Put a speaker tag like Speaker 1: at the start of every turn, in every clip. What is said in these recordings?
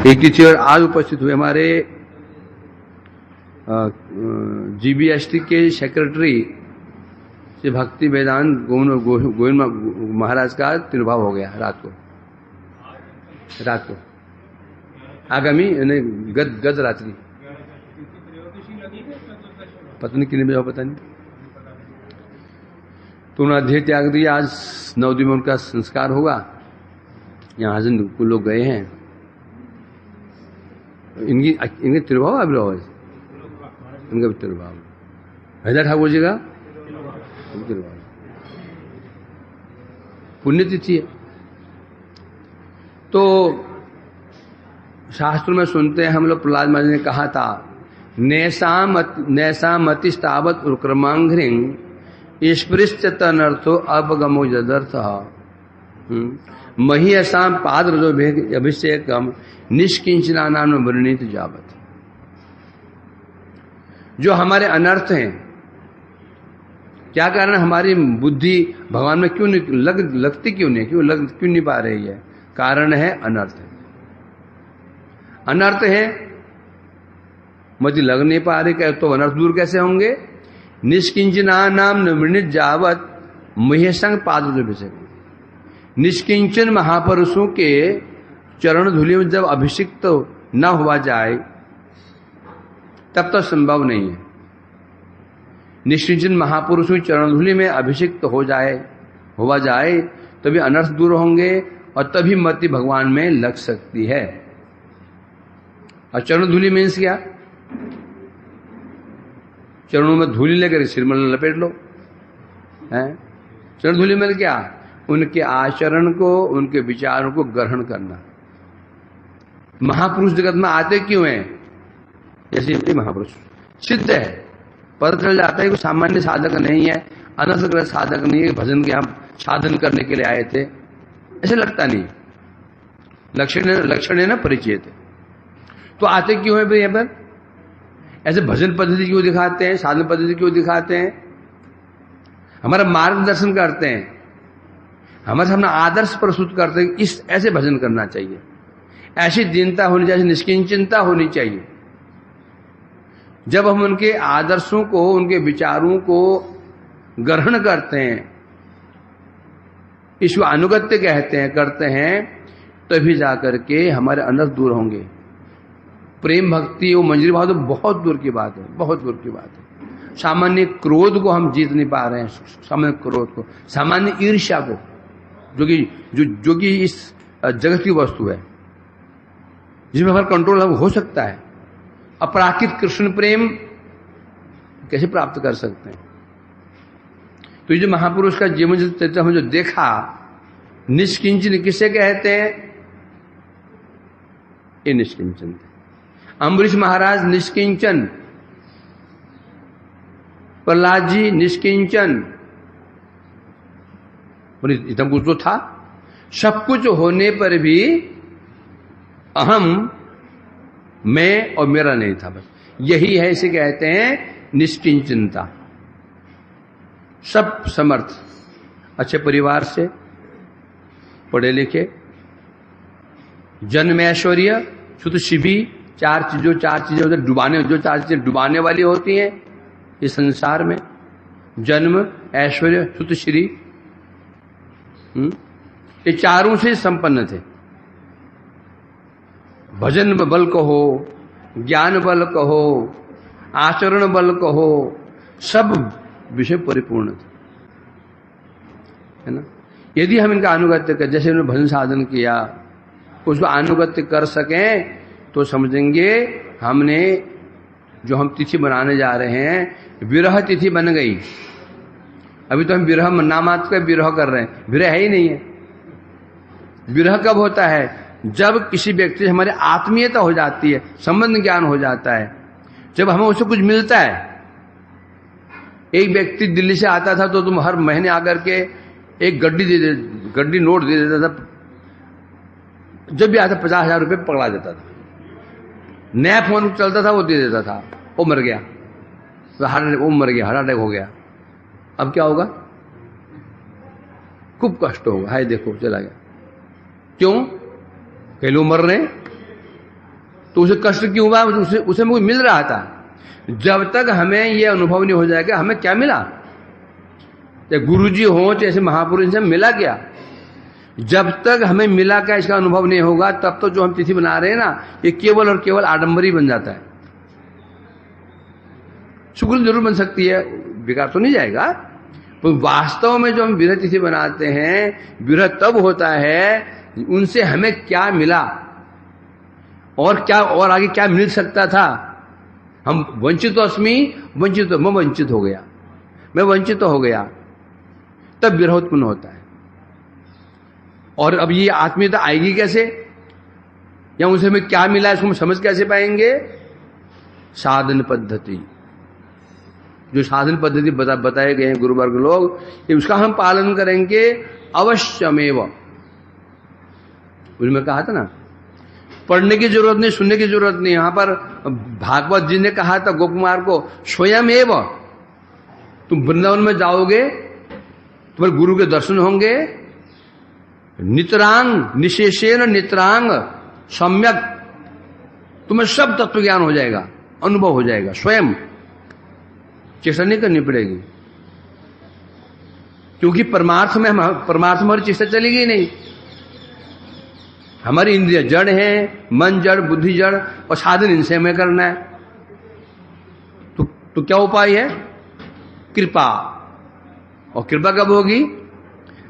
Speaker 1: एक टीचर आज उपस्थित हुए हमारे जीबीएसटी के सेक्रेटरी श्री भक्ति वेदांत गोविंद महाराज का तिरुभाव हो गया रात को आगामी गत रात्रि पता नहीं कितने बजे, पता नहीं। तो उन्होंने अध्यय त्याग दिया। आज 9 दिन में उनका संस्कार होगा। यहाँ हजन कुछ लोग गए हैं। इनके तिरुभाव अभिभाव इनका भी तिरुभाव हैदर ठाकुर जी का तिरुभाव पुण्यतिथि है। तो शास्त्र में सुनते हैं हम लोग, प्रहलाद महाराज ने कहा था नैसा मतिस्तावत क्रमांघ्रिंग स्पृश्च तनर्थो अपगमो जदर्थ मही असाम पाद रजो भेद अभिषेकम निष्किंचना नाम वर्णित जावत। जो हमारे अनर्थ हैं, क्या कारण हमारी बुद्धि भगवान में क्यों नहीं लगती, क्यों नहीं पा रही है? कारण है अनर्थ है। अनर्थ है मुझे लग नहीं पा रही, तो अनर्थ दूर कैसे होंगे? निष्किंचना नाम वर्णित जावत महेशंग पाद अभिषेक। निष्किंचन महापुरुषों के चरण धूलि में जब अभिषिक्त न हुआ जाए तब तो संभव नहीं है। निष्किंचन महापुरुषों की चरण धूलि में अभिषिक्त हुआ जाए तभी अनर्थ दूर होंगे और तभी मति भगवान में लग सकती है। और चरण धूलि मीन्स क्या? चरणों में धूलि लेकर सिर में लपेट लो है। चरण धूलि में क्या? उनके आचरण को, उनके विचारों को ग्रहण करना। महापुरुष जगत में आते क्यों हैं? जैसे महापुरुष सिद्ध है, पता चल जाता है कि सामान्य साधक नहीं है, अनर्थग्रस्त साधक नहीं है, भजन के हम साधन करने के लिए आए थे, ऐसे लगता नहीं। लक्षण है ना परिचय थे। तो आते क्यों है भाई? यहाँ पर ऐसे भजन पद्धति क्यों दिखाते हैं, साधन पद्धति क्यों दिखाते हैं? हमारा मार्गदर्शन करते हैं, हमारे सामने आदर्श प्रस्तुत करते हैं। इस ऐसे भजन करना चाहिए, ऐसी दीनता होनी चाहिए, निष्किंचनता होनी चाहिए। जब हम उनके आदर्शों को, उनके विचारों को ग्रहण करते हैं, इसको अनुगत्य करते हैं, तभी जाकर के हमारे अनर्थ दूर होंगे। प्रेम भक्ति और मंजरी भाव तो बहुत दूर की बात है, बहुत दूर की बात है। सामान्य क्रोध को हम जीत नहीं पा रहे हैं, सामान्य क्रोध को, सामान्य ईर्ष्या को, जो कि इस जगत की वस्तु है, जिसमें हमारा कंट्रोल हो सकता है। अपराकित कृष्ण प्रेम कैसे प्राप्त कर सकते हैं? तो ये जो महापुरुष का जीवन चरित्र हम जो देखा, निष्किंचन किसे कहते हैं? ये निष्किंचन। अम्बरीश महाराज निष्किंचन, प्रहलाद जी निष्किंचन। इतना कुछ तो था। सब कुछ होने पर भी अहम, मैं और मेरा नहीं था, बस यही है। इसे कहते हैं निष्किंचनता। सब समर्थ, अच्छे परिवार से, पढ़े लिखे, जन्म ऐश्वर्य शुद्ध शिवी, चार चीजें उधर डुबाने, जो 4 चीजें डुबाने वाली होती हैं इस संसार में, जन्म ऐश्वर्य शुद्ध श्री, ये चारों से संपन्न थे। भजन बल कहो, ज्ञान बल कहो, आचरण बल कहो, सब विषय परिपूर्ण थे, है ना। यदि हम इनका अनुगत्य कर, जैसे उन्होंने भजन साधन किया, उसको अनुगत्य कर सकें तो समझेंगे हमने जो हम तिथि बनाने जा रहे हैं विरह तिथि बन गई। अभी तो हम विरह नामात्र का विरह कर रहे हैं, विरह है ही नहीं है। विरह कब होता है? जब किसी व्यक्ति से हमारी आत्मीयता हो जाती है, संबंध ज्ञान हो जाता है, जब हमें उससे कुछ मिलता है। एक व्यक्ति दिल्ली से आता था तो तुम हर महीने आकर के एक गड्डी नोट दे देता था। जब भी आता 50,000 रुपये पकड़ा देता था। नया फोन चलता था वो दे देता था। वो मर गया, हार्ट अटैक हो गया। अब क्या होगा? खूब कष्ट होगा, हाय देखो चला गया। क्यों? कई लोग मर रहे हैं, तो उसे कष्ट क्यों हुआ? उसे मुझे मिल रहा था। जब तक हमें यह अनुभव नहीं हो जाएगा हमें क्या मिला, चाहे गुरुजी हो चाहे ऐसे महापुरुष से मिला क्या, जब तक हमें मिला क्या इसका अनुभव नहीं होगा तब तो जो हम तिथि बना रहे हैं ना ये केवल और केवल आडंबरी बन जाता है। शुक्र जरूर बन सकती है, बेकार तो नहीं जाएगा, तो वास्तव में जो हम विरह तिथि बनाते हैं विरह तब होता है उनसे हमें क्या मिला और क्या और आगे क्या मिल सकता था। हम वंचित अस्मि, वंचित मैं वंचित हो गया, मैं वंचित हो गया, तब विरह उत्पन्न होता है। और अब ये आत्मीयता आएगी कैसे, या उनसे हमें क्या मिला इसको हम समझ कैसे पाएंगे? साधन पद्धति, जो साधन पद्धति बताए गए हैं गुरुवर्ग लोग, उसका हम पालन करेंगे अवश्यमेव। उसमें कहा था ना, पढ़ने की जरूरत नहीं, सुनने की जरूरत नहीं। यहां पर भागवत जी ने कहा था गोपकुमार को, स्वयं एव तुम वृंदावन में जाओगे, तुम्हारे गुरु के दर्शन होंगे, नितरांग निशेषेण नितरांग सम्यक तुम्हें सब तत्व ज्ञान हो जाएगा, अनुभव हो जाएगा, स्वयं चेष्टा नहीं करनी पड़ेगी। क्योंकि परमार्थ में हमारी चेष्टा चलेगी नहीं। हमारी इंद्रिय जड़ है, मन जड़, बुद्धि जड़, और साधन इनसे हमें करना है। तो क्या उपाय है? कृपा। और कृपा कब होगी?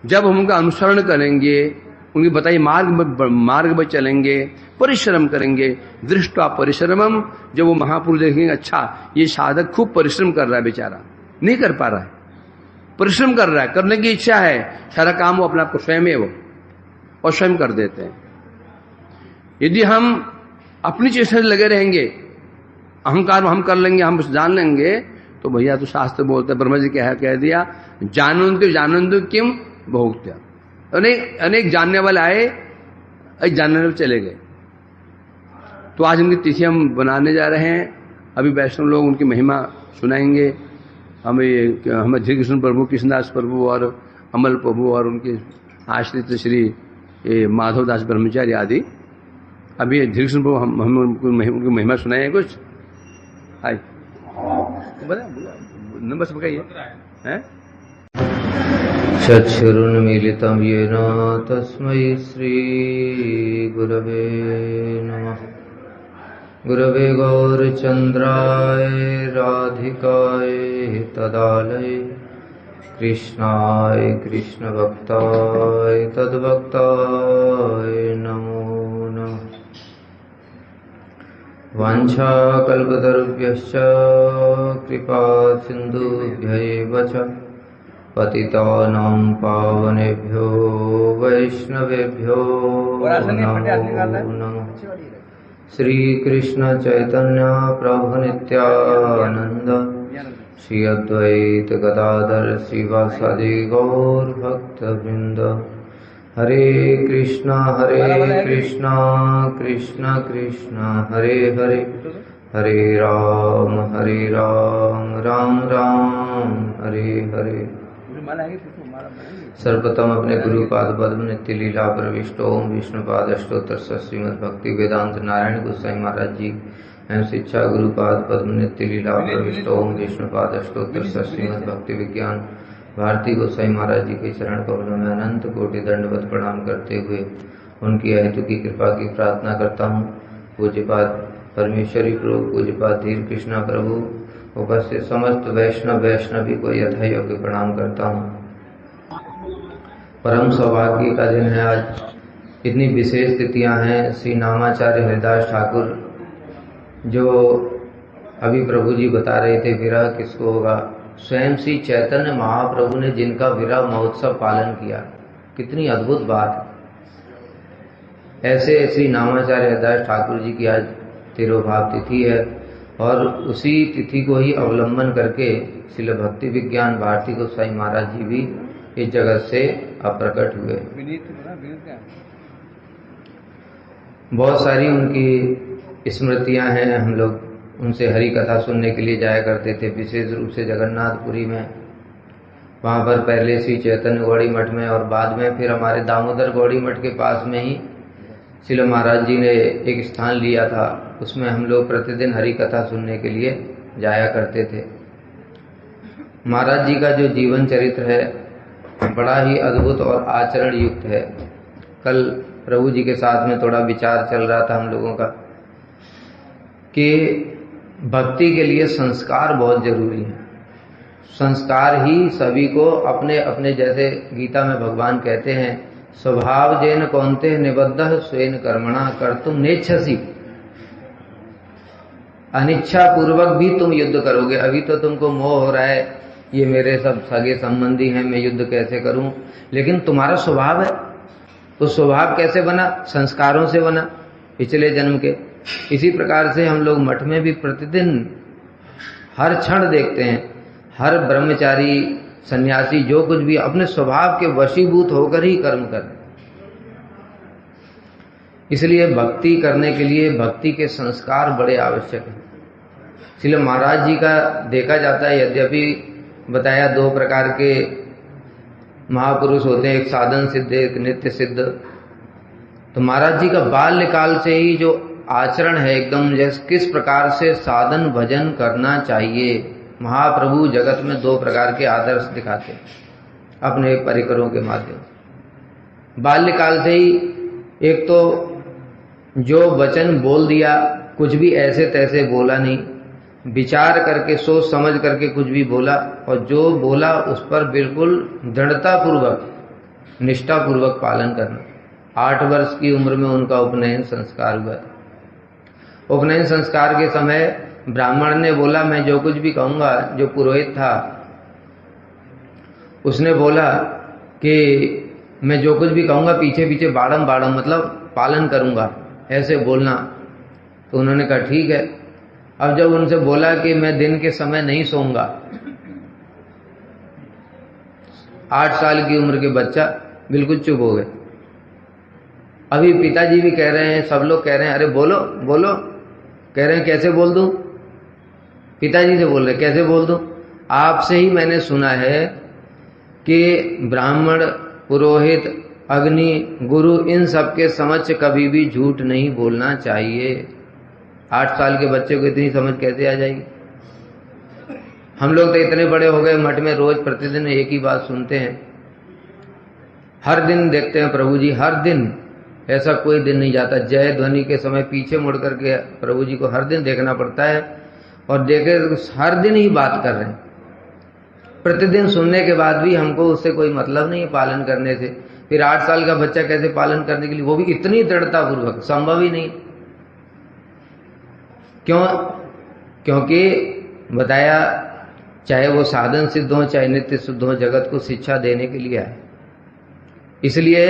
Speaker 1: जब हम उनका अनुसरण करेंगे, उनके बताइए मार्ग पर चलेंगे, परिश्रम करेंगे। दृष्टा परिश्रमम, जब वो महापुरुष देखेंगे अच्छा ये साधक खूब परिश्रम कर रहा है, बेचारा नहीं कर पा रहा है, परिश्रम कर रहा है, करने की इच्छा है, सारा काम वो अपने आप को स्वयं है वो और स्वयं कर देते हैं। यदि हम अपनी चेष्टा से लगे रहेंगे, अहंकार हम कर लेंगे, हम जान लेंगे, तो भैया तो शास्त्र बोलते ब्रह्मा जी कह दिया, जानंदु किम बहुत्या। अनेक जानने वाले आए, जानने वाले चले गए। तो आज उनकी तिथि हम बनाने जा रहे हैं। अभी वैष्णव लोग उनकी महिमा सुनाएंगे। हमें धीर कृष्ण प्रभु, कृष्णदास प्रभु और अमल प्रभु और उनके आश्रित श्री माधवदास ब्रह्मचारी आदि। अभी धीर कृष्ण प्रभु हम उनकी महिमा सुनाए कुछ। हाय नंबर सब बताइए हैं।
Speaker 2: चक्षुरुन्मीलितं येन तस्मै श्रीगुरवे नमः। गुरवे गौरचन्द्राय राधिकाय तदालये कृष्णाय कृष्णभक्ताय तद्भक्ताय नमो नमः। वाञ्छाकल्पतरुभ्यश्च कृपा सिन्धुभ्यैव च पतितानां पावनेभ्यो वैष्णवेभ्यो नमो नमः। श्रीकृष्ण चैतन्य प्रभु नित्यानंद श्री अद्वैत गदाधर श्रीवासादि गौर भक्तवृंद। हरे कृष्णा कृष्णा कृष्णा हरे हरे, हरे राम राम राम हरे हरे। सर्वप्रथम अपने गुरु पाद पद्म नित्य लीला प्रविष्ट ओम विष्णुपाद अष्टोत्तर श्रीमद भक्ति वेदांत नारायण गोसाई महाराज जी एवं शिक्षा गुरुपाद पद्म नित्य लीला प्रविष्ट ओम विष्णुपाद अष्टोत्तर श्रीमद भक्ति विज्ञान भारती गोसाई महाराज जी के चरण कमलों में अनंत कोटि दंडवत प्रणाम करते हुए उनकी अहेतु की कृपा की प्रार्थना करता हूँ। पूज्यपाद परमेश्वरी प्रभु, पूज्यपाद धीर कृष्णा प्रभु, उपस्थित समस्त वैष्णवी को यथा योग्य प्रणाम करता हूँ। परम सौभाग्य का दिन है आज। इतनी विशेष तिथियां हैं। श्री नामाचार्य हरिदास ठाकुर जो अभी प्रभु जी बता रहे थे विरह किसको होगा, स्वयं श्री चैतन्य महाप्रभु ने जिनका विरह महोत्सव पालन किया, कितनी अद्भुत बात। ऐसे श्री नामाचार्य हरिदास ठाकुर जी की आज तिरोभाव तिथि है और उसी तिथि को ही अवलंबन करके श्रील भक्ति विज्ञान भारती गोसाई महाराज जी भी इस जगत से अप्रकट हुए। बहुत सारी उनकी स्मृतियां हैं। हम लोग उनसे हरि कथा सुनने के लिए जाया करते थे, विशेष रूप से जगन्नाथपुरी में। वहां पर पहले श्री चैतन्य गौड़ी मठ में और बाद में फिर हमारे दामोदर गौड़ी मठ के पास में ही श्रील महाराज जी ने एक स्थान लिया था, उसमें हम लोग प्रतिदिन हरि कथा सुनने के लिए जाया करते थे। महाराज जी का जो जीवन चरित्र है बड़ा ही अद्भुत और आचरण युक्त है। कल प्रभु जी के साथ में थोड़ा विचार चल रहा था हम लोगों का कि भक्ति के लिए संस्कार बहुत जरूरी है। संस्कार ही सभी को अपने अपने, जैसे गीता में भगवान कहते हैं, स्वभाव जेन कौन्ते निबद्धः स्वेन कर्मणा कर्तुम नेच्छसि। अनिच्छा पूर्वक भी तुम युद्ध करोगे। अभी तो तुमको मोह हो रहा है, ये मेरे सब सगे संबंधी हैं, मैं युद्ध कैसे करूं, लेकिन तुम्हारा स्वभाव है। तो स्वभाव कैसे बना? संस्कारों से बना, पिछले जन्म के। इसी प्रकार से हम लोग मठ में भी प्रतिदिन हर क्षण देखते हैं, हर ब्रह्मचारी सन्यासी जो कुछ भी अपने स्वभाव के वशीभूत होकर ही कर्म कर रहे। इसलिए भक्ति करने के लिए भक्ति के संस्कार बड़े आवश्यक हैं। इसलिए महाराज जी का देखा जाता है, यद्यपि बताया 2 प्रकार के महापुरुष होते हैं, एक साधन सिद्ध, एक नित्य सिद्ध। तो महाराज जी का बाल्यकाल से ही जो आचरण है एकदम, जैसे किस प्रकार से साधन भजन करना चाहिए। महाप्रभु जगत में 2 प्रकार के आदर्श दिखाते अपने परिकरों के माध्यम से। बाल्यकाल से ही एक तो जो वचन बोल दिया, कुछ भी ऐसे तैसे बोला नहीं, विचार करके सोच समझ करके कुछ भी बोला, और जो बोला उस पर बिल्कुल दृढ़ता पूर्वक निष्ठा पूर्वक पालन करना। 8 वर्ष की उम्र में उनका उपनयन संस्कार हुआ था। उपनयन संस्कार के समय ब्राह्मण ने बोला, मैं जो कुछ भी कहूंगा, जो पुरोहित था उसने बोला कि मैं जो कुछ भी कहूंगा पीछे पीछे बाड़म बाड़म, मतलब पालन करूंगा, ऐसे बोलना। तो उन्होंने कहा ठीक है। अब जब उनसे बोला कि मैं दिन के समय नहीं सोऊंगा, 8 साल की उम्र के बच्चा बिल्कुल चुप हो गए। अभी पिताजी भी कह रहे हैं, सब लोग कह रहे हैं, अरे बोलो बोलो, कह रहे हैं कैसे बोल दूं। पिताजी से बोल रहे कैसे बोल दूं। आपसे ही मैंने सुना है कि ब्राह्मण, पुरोहित, अग्नि, गुरु, इन सब के समक्ष कभी भी झूठ नहीं बोलना चाहिए। 8 साल के बच्चे को इतनी समझ कैसे आ जाएगी। हम लोग तो इतने बड़े हो गए, मठ में रोज प्रतिदिन एक ही बात सुनते हैं, हर दिन देखते हैं प्रभु जी, हर दिन, ऐसा कोई दिन नहीं जाता जय ध्वनि के समय पीछे मुड़ करके प्रभु जी को हर दिन देखना पड़ता है, और देखे हर दिन ही बात कर रहे हैं। प्रतिदिन सुनने के बाद भी हमको उससे कोई मतलब नहीं है पालन करने से। फिर 8 साल का बच्चा कैसे पालन करने के लिए, वो भी इतनी दृढ़ता पूर्वक, संभव ही नहीं। क्यों? क्योंकि बताया, चाहे वो साधन सिद्ध हो चाहे नित्य सिद्ध हो, जगत को शिक्षा देने के लिए आए। इसलिए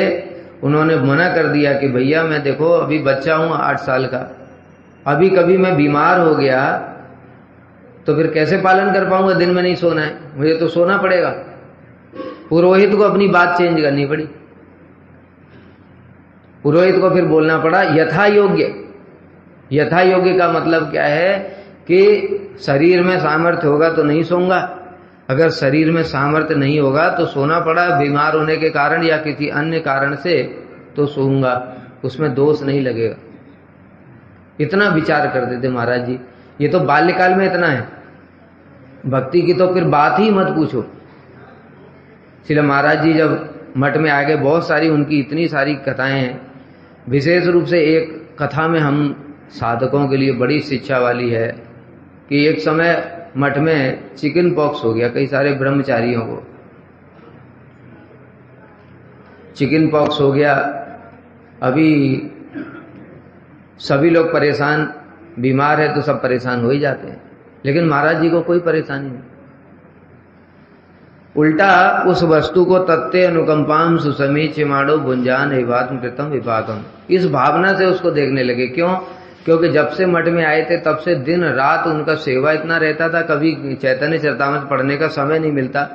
Speaker 2: उन्होंने मना कर दिया कि भैया मैं देखो अभी बच्चा हूं 8 साल का, अभी कभी मैं बीमार हो गया तो फिर कैसे पालन कर पाऊंगा। दिन में नहीं सोना है, मुझे तो सोना पड़ेगा। पुरोहित को अपनी बात चेंज करनी पड़ी। पुरोहित को फिर बोलना पड़ा यथा योग्य। यथा योग्य का मतलब क्या है कि शरीर में सामर्थ्य होगा तो नहीं सोऊंगा, अगर शरीर में सामर्थ्य नहीं होगा तो सोना पड़ा बीमार होने के कारण या किसी अन्य कारण से, तो सोऊंगा, उसमें दोष नहीं लगेगा। इतना विचार करते थे महाराज जी। ये तो बाल्यकाल में इतना है, भक्ति की तो फिर बात ही मत पूछो। इसलिए महाराज जी जब मठ में आ गए, बहुत सारी उनकी इतनी सारी कथाएं हैं। विशेष रूप से एक कथा में हम साधकों के लिए बड़ी शिक्षा वाली है कि एक समय मठ में चिकन पॉक्स हो गया कई सारे ब्रह्मचारियों को। चिकन पॉक्स हो गया, अभी सभी लोग परेशान, बीमार है तो सब परेशान हो ही जाते हैं, लेकिन महाराज जी को कोई परेशानी नहीं। उल्टा उस वस्तु को तत्ते अनुकंपाम सुसमीच माड़ो भुंजान एवात्म कृतम विपाकम, इस भावना से उसको देखने लगे। क्यों? क्योंकि जब से मठ में आए थे तब से दिन रात उनका सेवा इतना रहता था, कभी चैतन्य चरितामृत पढ़ने का समय नहीं मिलता।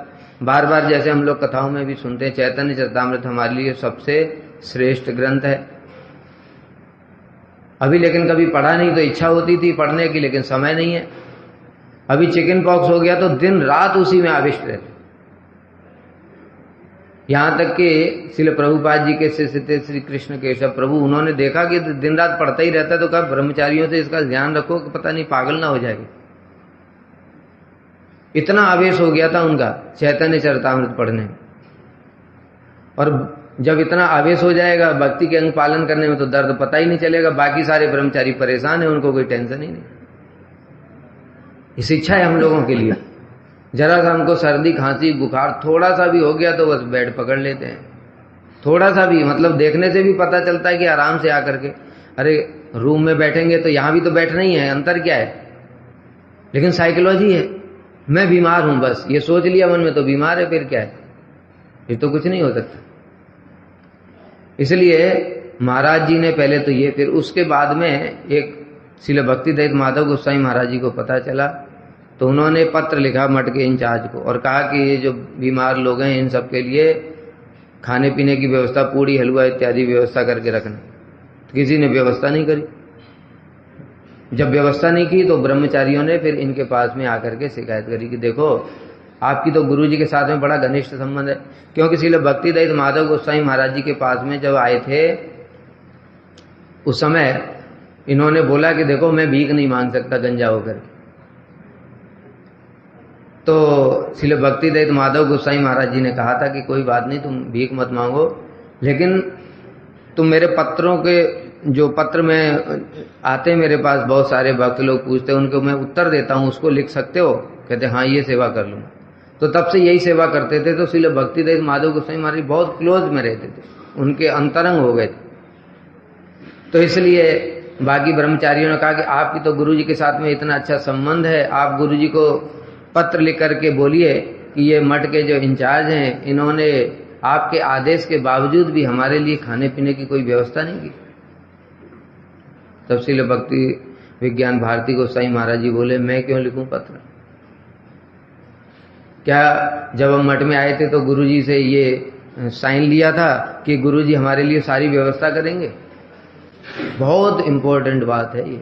Speaker 2: बार बार जैसे हम लोग कथाओं में भी सुनते हैं, चैतन्य चरितामृत हमारे लिए सबसे श्रेष्ठ ग्रंथ है। अभी लेकिन कभी पढ़ा नहीं, तो इच्छा होती थी पढ़ने की, लेकिन समय नहीं है। अभी चिकन पॉक्स हो गया तो दिन रात उसी में आविष्ट रहते। यहाँ तक कि श्रील प्रभुपाद जी के शिष्य थे श्री कृष्ण केशव प्रभु, उन्होंने देखा कि दिन रात पढ़ता ही रहता है, तो कहा ब्रह्मचारियों से इसका ध्यान रखो कि पता नहीं पागल ना हो जाएगी। इतना आवेश हो गया था उनका चैतन्य चरितामृत पढ़ने में। और जब इतना आवेश हो जाएगा भक्ति के अंग पालन करने में तो दर्द पता ही नहीं चलेगा। बाकी सारे ब्रह्मचारी परेशान है, उनको कोई टेंशन ही नहीं। ये शिक्षा है हम लोगों के लिए। जरा सा हमको सर्दी खांसी बुखार थोड़ा सा भी हो गया तो बस बेड पकड़ लेते हैं। थोड़ा सा भी मतलब देखने से भी पता चलता है कि आराम से आकर के, अरे रूम में बैठेंगे तो यहां भी तो बैठना ही है, अंतर क्या है? लेकिन साइकोलॉजी है, मैं बीमार हूं बस ये सोच लिया मन में तो बीमार है, फिर क्या है? ये तो कुछ नहीं हो सकता। इसलिए महाराज जी ने पहले तो ये, फिर उसके बाद में एक श्रील भक्तिदत्त माधव गोस्वामी महाराज जी को पता चला तो उन्होंने पत्र लिखा मठ के इंचार्ज को और कहा कि ये जो बीमार लोग हैं इन सब के लिए खाने पीने की व्यवस्था, पूड़ी हलवा इत्यादि व्यवस्था करके रखना। तो किसी ने व्यवस्था नहीं करी। जब व्यवस्था नहीं की तो ब्रह्मचारियों ने फिर इनके पास में आकर के शिकायत करी कि देखो आपकी तो गुरु जी के साथ में बड़ा घनिष्ठ संबंध है। क्योंकि श्रील भक्तिदत्त माधव गोस्वामी महाराज जी के पास में जब आए थे उस समय इन्होंने बोला कि देखो मैं भीख नहीं मांग सकता गंजा होकर। तो श्रील भक्तिदत्त माधव गोस्वामी महाराज जी ने कहा था कि कोई बात नहीं, तुम भीख मत मांगो, लेकिन तुम मेरे पत्रों के जो पत्र में आते मेरे पास बहुत सारे भक्त लोग पूछते हैं उनको मैं उत्तर देता हूं, उसको लिख सकते हो? कहते हाँ ये सेवा कर लूंगा। तो तब से यही सेवा करते थे। तो श्रील भक्तिदत्त माधव गोस्वामी महाराज बहुत क्लोज में रहते थे, उनके अंतरंग हो गए थे। तो इसलिए बाकी ब्रह्मचारियों ने कहा कि आपकी तो गुरु जी के साथ में इतना अच्छा संबंध है, आप गुरु जी को पत्र लिख करके बोलिए कि ये मठ के जो इंचार्ज हैं इन्होंने आपके आदेश के बावजूद भी हमारे लिए खाने पीने की कोई व्यवस्था नहीं की। तब श्रील भक्ति विज्ञान भारती गोस्वामी महाराज जी बोले मैं क्यों लिखूं पत्र? क्या जब हम मठ में आए थे तो गुरुजी से ये साइन लिया था कि गुरुजी हमारे लिए सारी व्यवस्था करेंगे? बहुत इंपॉर्टेंट बात है ये।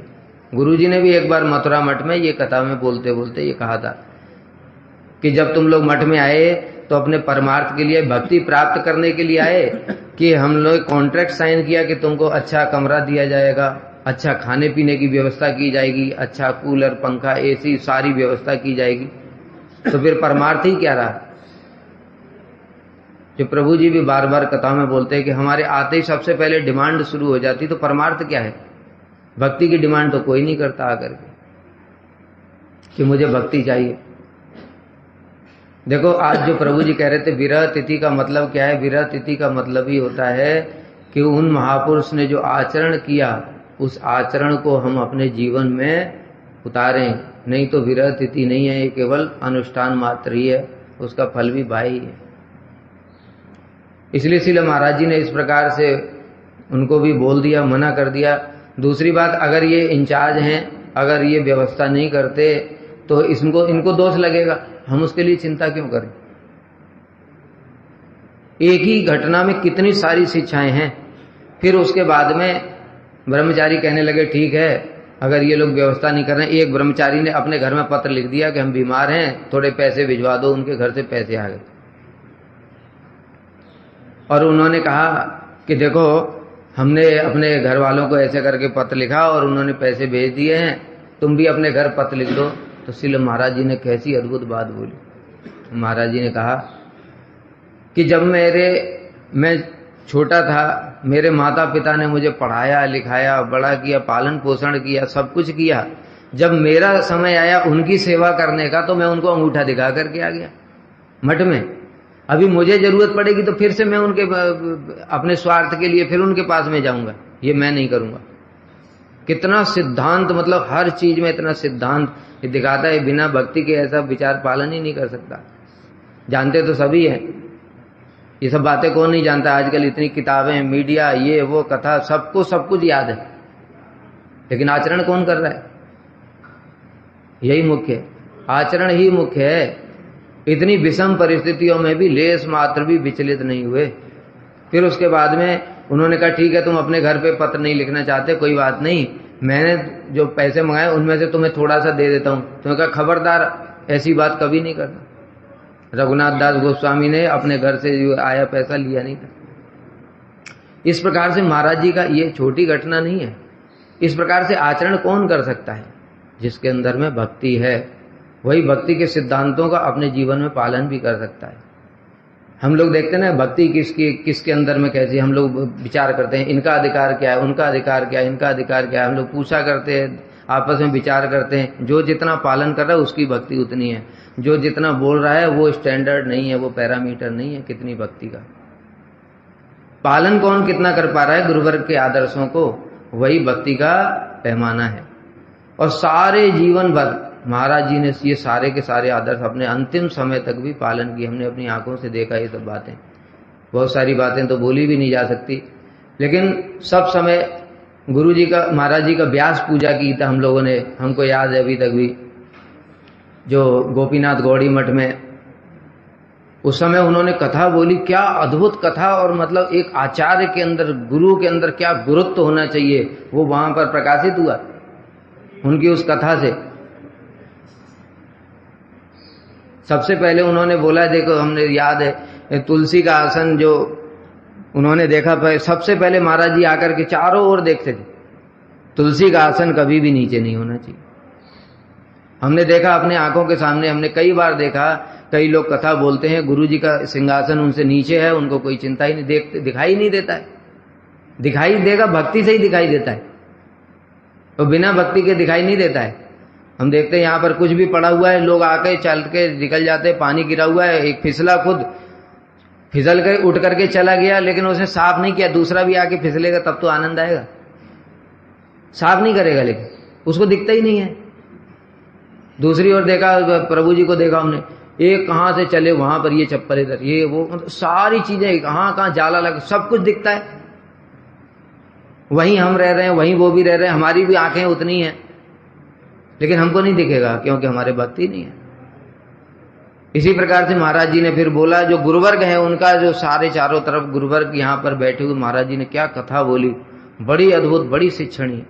Speaker 2: गुरुजी ने भी एक बार मथुरा मठ में ये कथा में बोलते बोलते ये कहा था कि जब तुम लोग मठ में आए तो अपने परमार्थ के लिए भक्ति प्राप्त करने के लिए आए कि हम लोग कॉन्ट्रैक्ट साइन किया कि तुमको अच्छा कमरा दिया जाएगा, अच्छा खाने पीने की व्यवस्था की जाएगी, अच्छा कूलर पंखा एसी सारी व्यवस्था की जाएगी। तो फिर परमार्थ ही क्या रहा? जो प्रभु जी भी बार बार कथा में बोलते हैं कि हमारे आते ही सबसे पहले डिमांड शुरू हो जाती, तो परमार्थ क्या है? भक्ति की डिमांड तो कोई नहीं करता आकर के कि मुझे भक्ति चाहिए। देखो आज जो प्रभु जी कह रहे थे विरह तिथि का मतलब क्या है? विरह तिथि का मतलब ही होता है कि उन महापुरुष ने जो आचरण किया उस आचरण को हम अपने जीवन में उतारें, नहीं तो विरह तिथि नहीं है, ये केवल अनुष्ठान मात्र ही है, उसका फल भी बाई है। इसलिए श्रील महाराज जी ने इस प्रकार से उनको भी बोल दिया, मना कर दिया। दूसरी बात, अगर ये इंचार्ज हैं, अगर ये व्यवस्था नहीं करते तो इनको दोष लगेगा, हम उसके लिए चिंता क्यों करें? एक ही घटना में कितनी सारी शिक्षाएं हैं। फिर उसके बाद में ब्रह्मचारी कहने लगे ठीक है अगर ये लोग व्यवस्था नहीं कर रहे हैं। एक ब्रह्मचारी ने अपने घर में पत्र लिख दिया कि हम बीमार हैं, थोड़े पैसे भिजवा दो। उनके घर से पैसे आ गए और उन्होंने कहा कि देखो हमने अपने घर वालों को ऐसे करके पत्र लिखा और उन्होंने पैसे भेज दिए हैं, तुम भी अपने घर पत्र लिख दो। तो श्रील महाराज जी ने कैसी अद्भुत बात बोली। महाराज जी ने कहा कि जब मैं छोटा था, मेरे माता पिता ने मुझे पढ़ाया लिखाया, बड़ा किया, पालन पोषण किया, सब कुछ किया। जब मेरा समय आया उनकी सेवा करने का तो मैं उनको अंगूठा दिखा करके आ गया मठ में। अभी मुझे जरूरत पड़ेगी तो फिर से मैं उनके अपने स्वार्थ के लिए फिर उनके पास में जाऊंगा, ये मैं नहीं करूंगा। कितना सिद्धांत, मतलब हर चीज में इतना सिद्धांत ये दिखाता है। बिना भक्ति के ऐसा विचार पालन ही नहीं कर सकता। जानते तो सभी हैं, ये सब बातें कौन नहीं जानता। आजकल इतनी किताबें, मीडिया, ये वो कथा, सबको सब कुछ याद है, लेकिन आचरण कौन कर रहा है? यही मुख्य है, आचरण ही मुख्य है। इतनी विषम परिस्थितियों में भी लेस मात्र भी विचलित नहीं हुए। फिर उसके बाद में उन्होंने कहा ठीक है तुम अपने घर पे पत्र नहीं लिखना चाहते, कोई बात नहीं, मैंने जो पैसे मंगाए उनमें से तुम्हें थोड़ा सा दे देता हूं। तुम्हें कहा खबरदार ऐसी बात कभी नहीं करना। रघुनाथ दास गोस्वामी ने अपने घर से जो आया पैसा लिया नहीं था। इस प्रकार से महाराज जी का ये छोटी घटना नहीं है। इस प्रकार से आचरण कौन कर सकता है? जिसके अंदर में भक्ति है, वही भक्ति के सिद्धांतों का अपने जीवन में पालन भी कर सकता है। हम लोग देखते हैं ना भक्ति किसके अंदर में कैसी, हम लोग विचार करते हैं इनका अधिकार क्या है, उनका अधिकार क्या है, इनका अधिकार क्या है, हम लोग पूछा करते हैं, आपस में विचार करते हैं। जो जितना पालन कर रहा है उसकी भक्ति उतनी है, जो जितना बोल रहा है वो स्टैंडर्ड नहीं है, वो पैरामीटर नहीं है कितनी भक्ति का। पालन कौन कितना कर पा रहा है गुरुवर्ग के आदर्शों को, वही भक्ति का पैमाना है। और सारे जीवन भर महाराज जी ने ये सारे के सारे आदर्श अपने अंतिम समय तक भी पालन किए। हमने अपनी आंखों से देखा ये सब बातें, बहुत सारी बातें तो बोली भी नहीं जा सकती, लेकिन सब समय गुरु जी का, महाराज जी का व्यास पूजा की था हम लोगों ने, हमको याद है अभी तक भी, जो गोपीनाथ गौड़ी मठ में उस समय उन्होंने कथा बोली। क्या अद्भुत कथा, और मतलब एक आचार्य के अंदर, गुरु के अंदर क्या गुरुत्व होना चाहिए वो वहां पर प्रकाशित हुआ उनकी उस कथा से। सबसे पहले उन्होंने बोला, देखो हमने याद है तुलसी का आसन जो उन्होंने देखा, सबसे पहले महाराज जी आकर के चारों ओर देखते थे, तुलसी का आसन कभी भी नीचे नहीं होना चाहिए। हमने देखा अपने आंखों के सामने, हमने कई बार देखा, कई लोग कथा बोलते हैं गुरु जी का सिंहासन उनसे नीचे है, उनको कोई चिंता ही नहीं, दिखाई नहीं देता है। दिखाई देगा भक्ति से ही दिखाई देता है, तो बिना भक्ति के दिखाई नहीं देता है। हम देखते हैं यहाँ पर कुछ भी पड़ा हुआ है, लोग आके चल के निकल जाते हैं, पानी गिरा हुआ है, एक फिसला, खुद फिसल कर उठ करके चला गया, लेकिन उसने साफ नहीं किया, दूसरा भी आके फिसलेगा तब तो आनंद आएगा। साफ नहीं करेगा, लेकिन उसको दिखता ही नहीं है। दूसरी ओर देखा, प्रभु जी को देखा हमने, एक कहां से चले वहां पर ये चप्पल इधर, ये वो, मतलब सारी चीजें कहां जाला लगा, सब कुछ दिखता है। वहीं हम रह रहे हैं, वहीं वो भी रह रहे हैं, हमारी भी आंखें उतनी हैं, लेकिन हमको नहीं दिखेगा क्योंकि हमारे भक्ति नहीं है। इसी प्रकार से महाराज जी ने फिर बोला, जो गुरुवर्ग है उनका, जो सारे चारों तरफ गुरुवर्ग यहाँ पर बैठे हुए, महाराज जी ने क्या कथा बोली, बड़ी अद्भुत, बड़ी शिक्षणीय।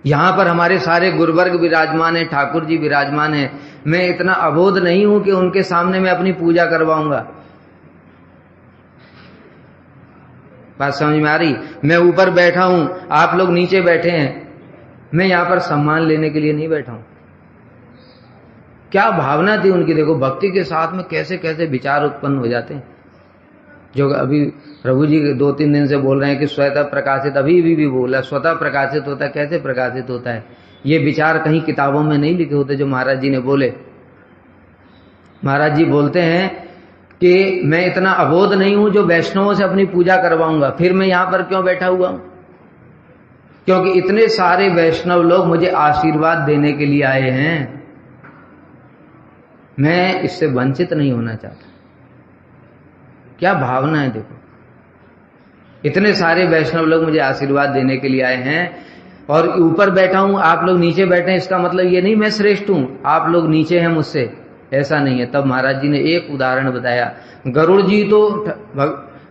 Speaker 2: यहां पर हमारे सारे गुरुवर्ग विराजमान है, ठाकुर जी विराजमान है। मैं इतना अबोध नहीं हूं कि उनके सामने मैं अपनी पूजा करवाऊंगा। बात समझ में आ रही? मैं ऊपर बैठा हूं, आप लोग नीचे बैठे हैं, मैं यहां पर सम्मान लेने के लिए नहीं बैठा हूं। क्या भावना थी उनकी, देखो भक्ति के साथ में कैसे कैसे विचार उत्पन्न हो जाते हैं। जो अभी प्रभु जी 2-3 दिन से बोल रहे हैं कि स्वतः प्रकाशित, अभी भी बोला स्वतः प्रकाशित होता है, कैसे प्रकाशित होता है? ये विचार कहीं किताबों में नहीं लिखे होते जो महाराज जी ने बोले। महाराज जी बोलते हैं कि मैं इतना अबोध नहीं हूं जो वैष्णवों से अपनी पूजा करवाऊंगा, फिर मैं यहां पर क्यों बैठा हुआ हूं? क्योंकि इतने सारे वैष्णव लोग मुझे आशीर्वाद देने के लिए आए हैं, मैं इससे वंचित नहीं होना चाहता। क्या भावना है देखो, इतने सारे वैष्णव लोग मुझे आशीर्वाद देने के लिए आए हैं और ऊपर बैठा हूं, आप लोग नीचे बैठे हैं। इसका मतलब ये नहीं मैं श्रेष्ठ हूं, आप लोग नीचे हैं मुझसे, ऐसा नहीं है। तब महाराज जी ने एक उदाहरण बताया। गरुड़ जी तो,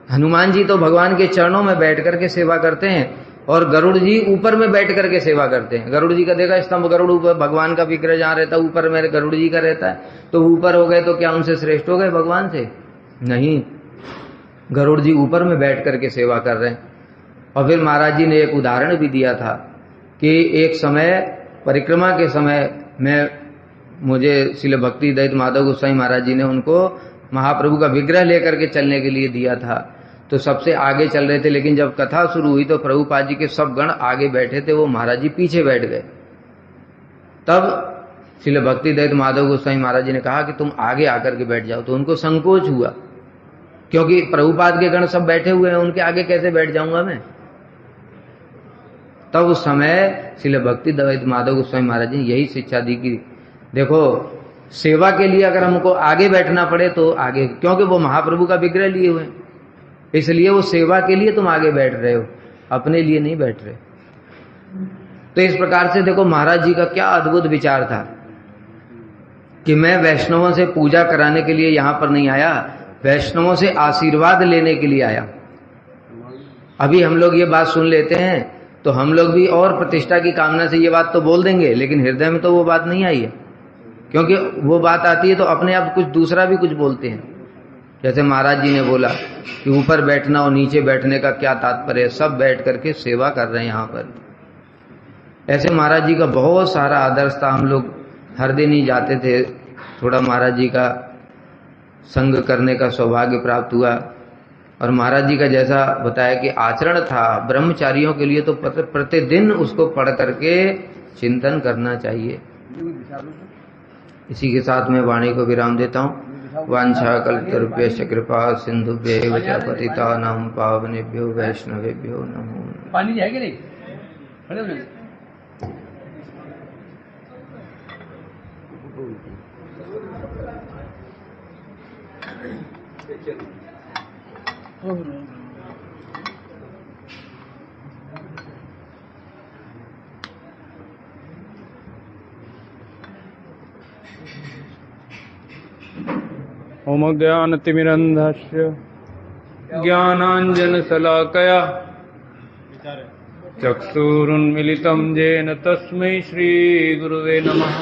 Speaker 2: हनुमान जी तो भगवान के चरणों में बैठ करके सेवा करते हैं और गरुड़ जी ऊपर में बैठ करके सेवा करते हैं। गरुड़ जी का देखा स्तंभ, गरुड़ ऊपर, भगवान का विग्रह जहां रहता है ऊपर मेरे गरुड़ जी का रहता है, तो ऊपर हो गए तो क्या उनसे श्रेष्ठ हो गए भगवान से? नहीं, गरुड़ जी ऊपर में बैठ करके सेवा कर रहे हैं। और फिर महाराज जी ने एक उदाहरण भी दिया था कि एक समय परिक्रमा के समय मुझे श्रील भक्ति दत्त माधव गोस्वामी महाराज जी ने उनको महाप्रभु का विग्रह लेकर के चलने के लिए दिया था। तो सबसे आगे चल रहे थे, लेकिन जब कथा शुरू हुई तो प्रभुपाद जी के सब गण आगे बैठे थे, वो महाराज जी पीछे बैठ गए। तब श्रील भक्ति दत्त माधव गोस्वामी महाराज जी ने कहा कि तुम आगे आकर के बैठ जाओ, तो उनको संकोच हुआ क्योंकि प्रभुपाद के गण सब बैठे हुए हैं, उनके आगे कैसे बैठ जाऊंगा मैं। तब उस समय श्रील भक्ति दत्त माधव गोस्वामी महाराज जी ने यही शिक्षा दी कि देखो सेवा के लिए अगर हमको आगे बैठना पड़े तो आगे, क्योंकि वो महाप्रभु का विग्रह लिए हुए, इसलिए वो सेवा के लिए तुम आगे बैठ रहे हो, अपने लिए नहीं बैठ रहे। तो इस प्रकार से देखो महाराज जी का क्या अद्भुत विचार था कि मैं वैष्णवों से पूजा कराने के लिए यहां पर नहीं आया, वैष्णवों से आशीर्वाद लेने के लिए आया। अभी हम लोग ये बात सुन लेते हैं तो हम लोग भी और प्रतिष्ठा की कामना से ये बात तो बोल देंगे, लेकिन हृदय में तो वो बात नहीं आई है, क्योंकि वो बात आती है तो अपने आप कुछ दूसरा भी कुछ बोलते हैं। जैसे महाराज जी ने बोला कि ऊपर बैठना और नीचे बैठने का क्या तात्पर्य है, सब बैठ करके सेवा कर रहे हैं यहाँ पर। ऐसे महाराज जी का बहुत सारा आदर्श था। हम लोग हर दिन ही जाते थे, थोड़ा महाराज जी का संग करने का सौभाग्य प्राप्त हुआ। और महाराज जी का जैसा बताया कि आचरण था ब्रह्मचारियों के लिए, तो प्रतिदिन उसको पढ़ करके चिंतन करना चाहिए। इसी के साथ मैं वाणी को विराम देता हूँ। वांछा कल्पतरुभ्यश्च कृपा सिंधुभ्यैव च पतितानां पावनेभ्यो वैष्णवेभ्यो नमो नमः।
Speaker 1: पानी जाएगा नहीं
Speaker 3: ओम ज्ञानतिमिरन्धस्य ज्ञानाञ्जनशलाकया चक्षुरुन्मिलितं येन तस्मै श्रीगुरुवे नमः।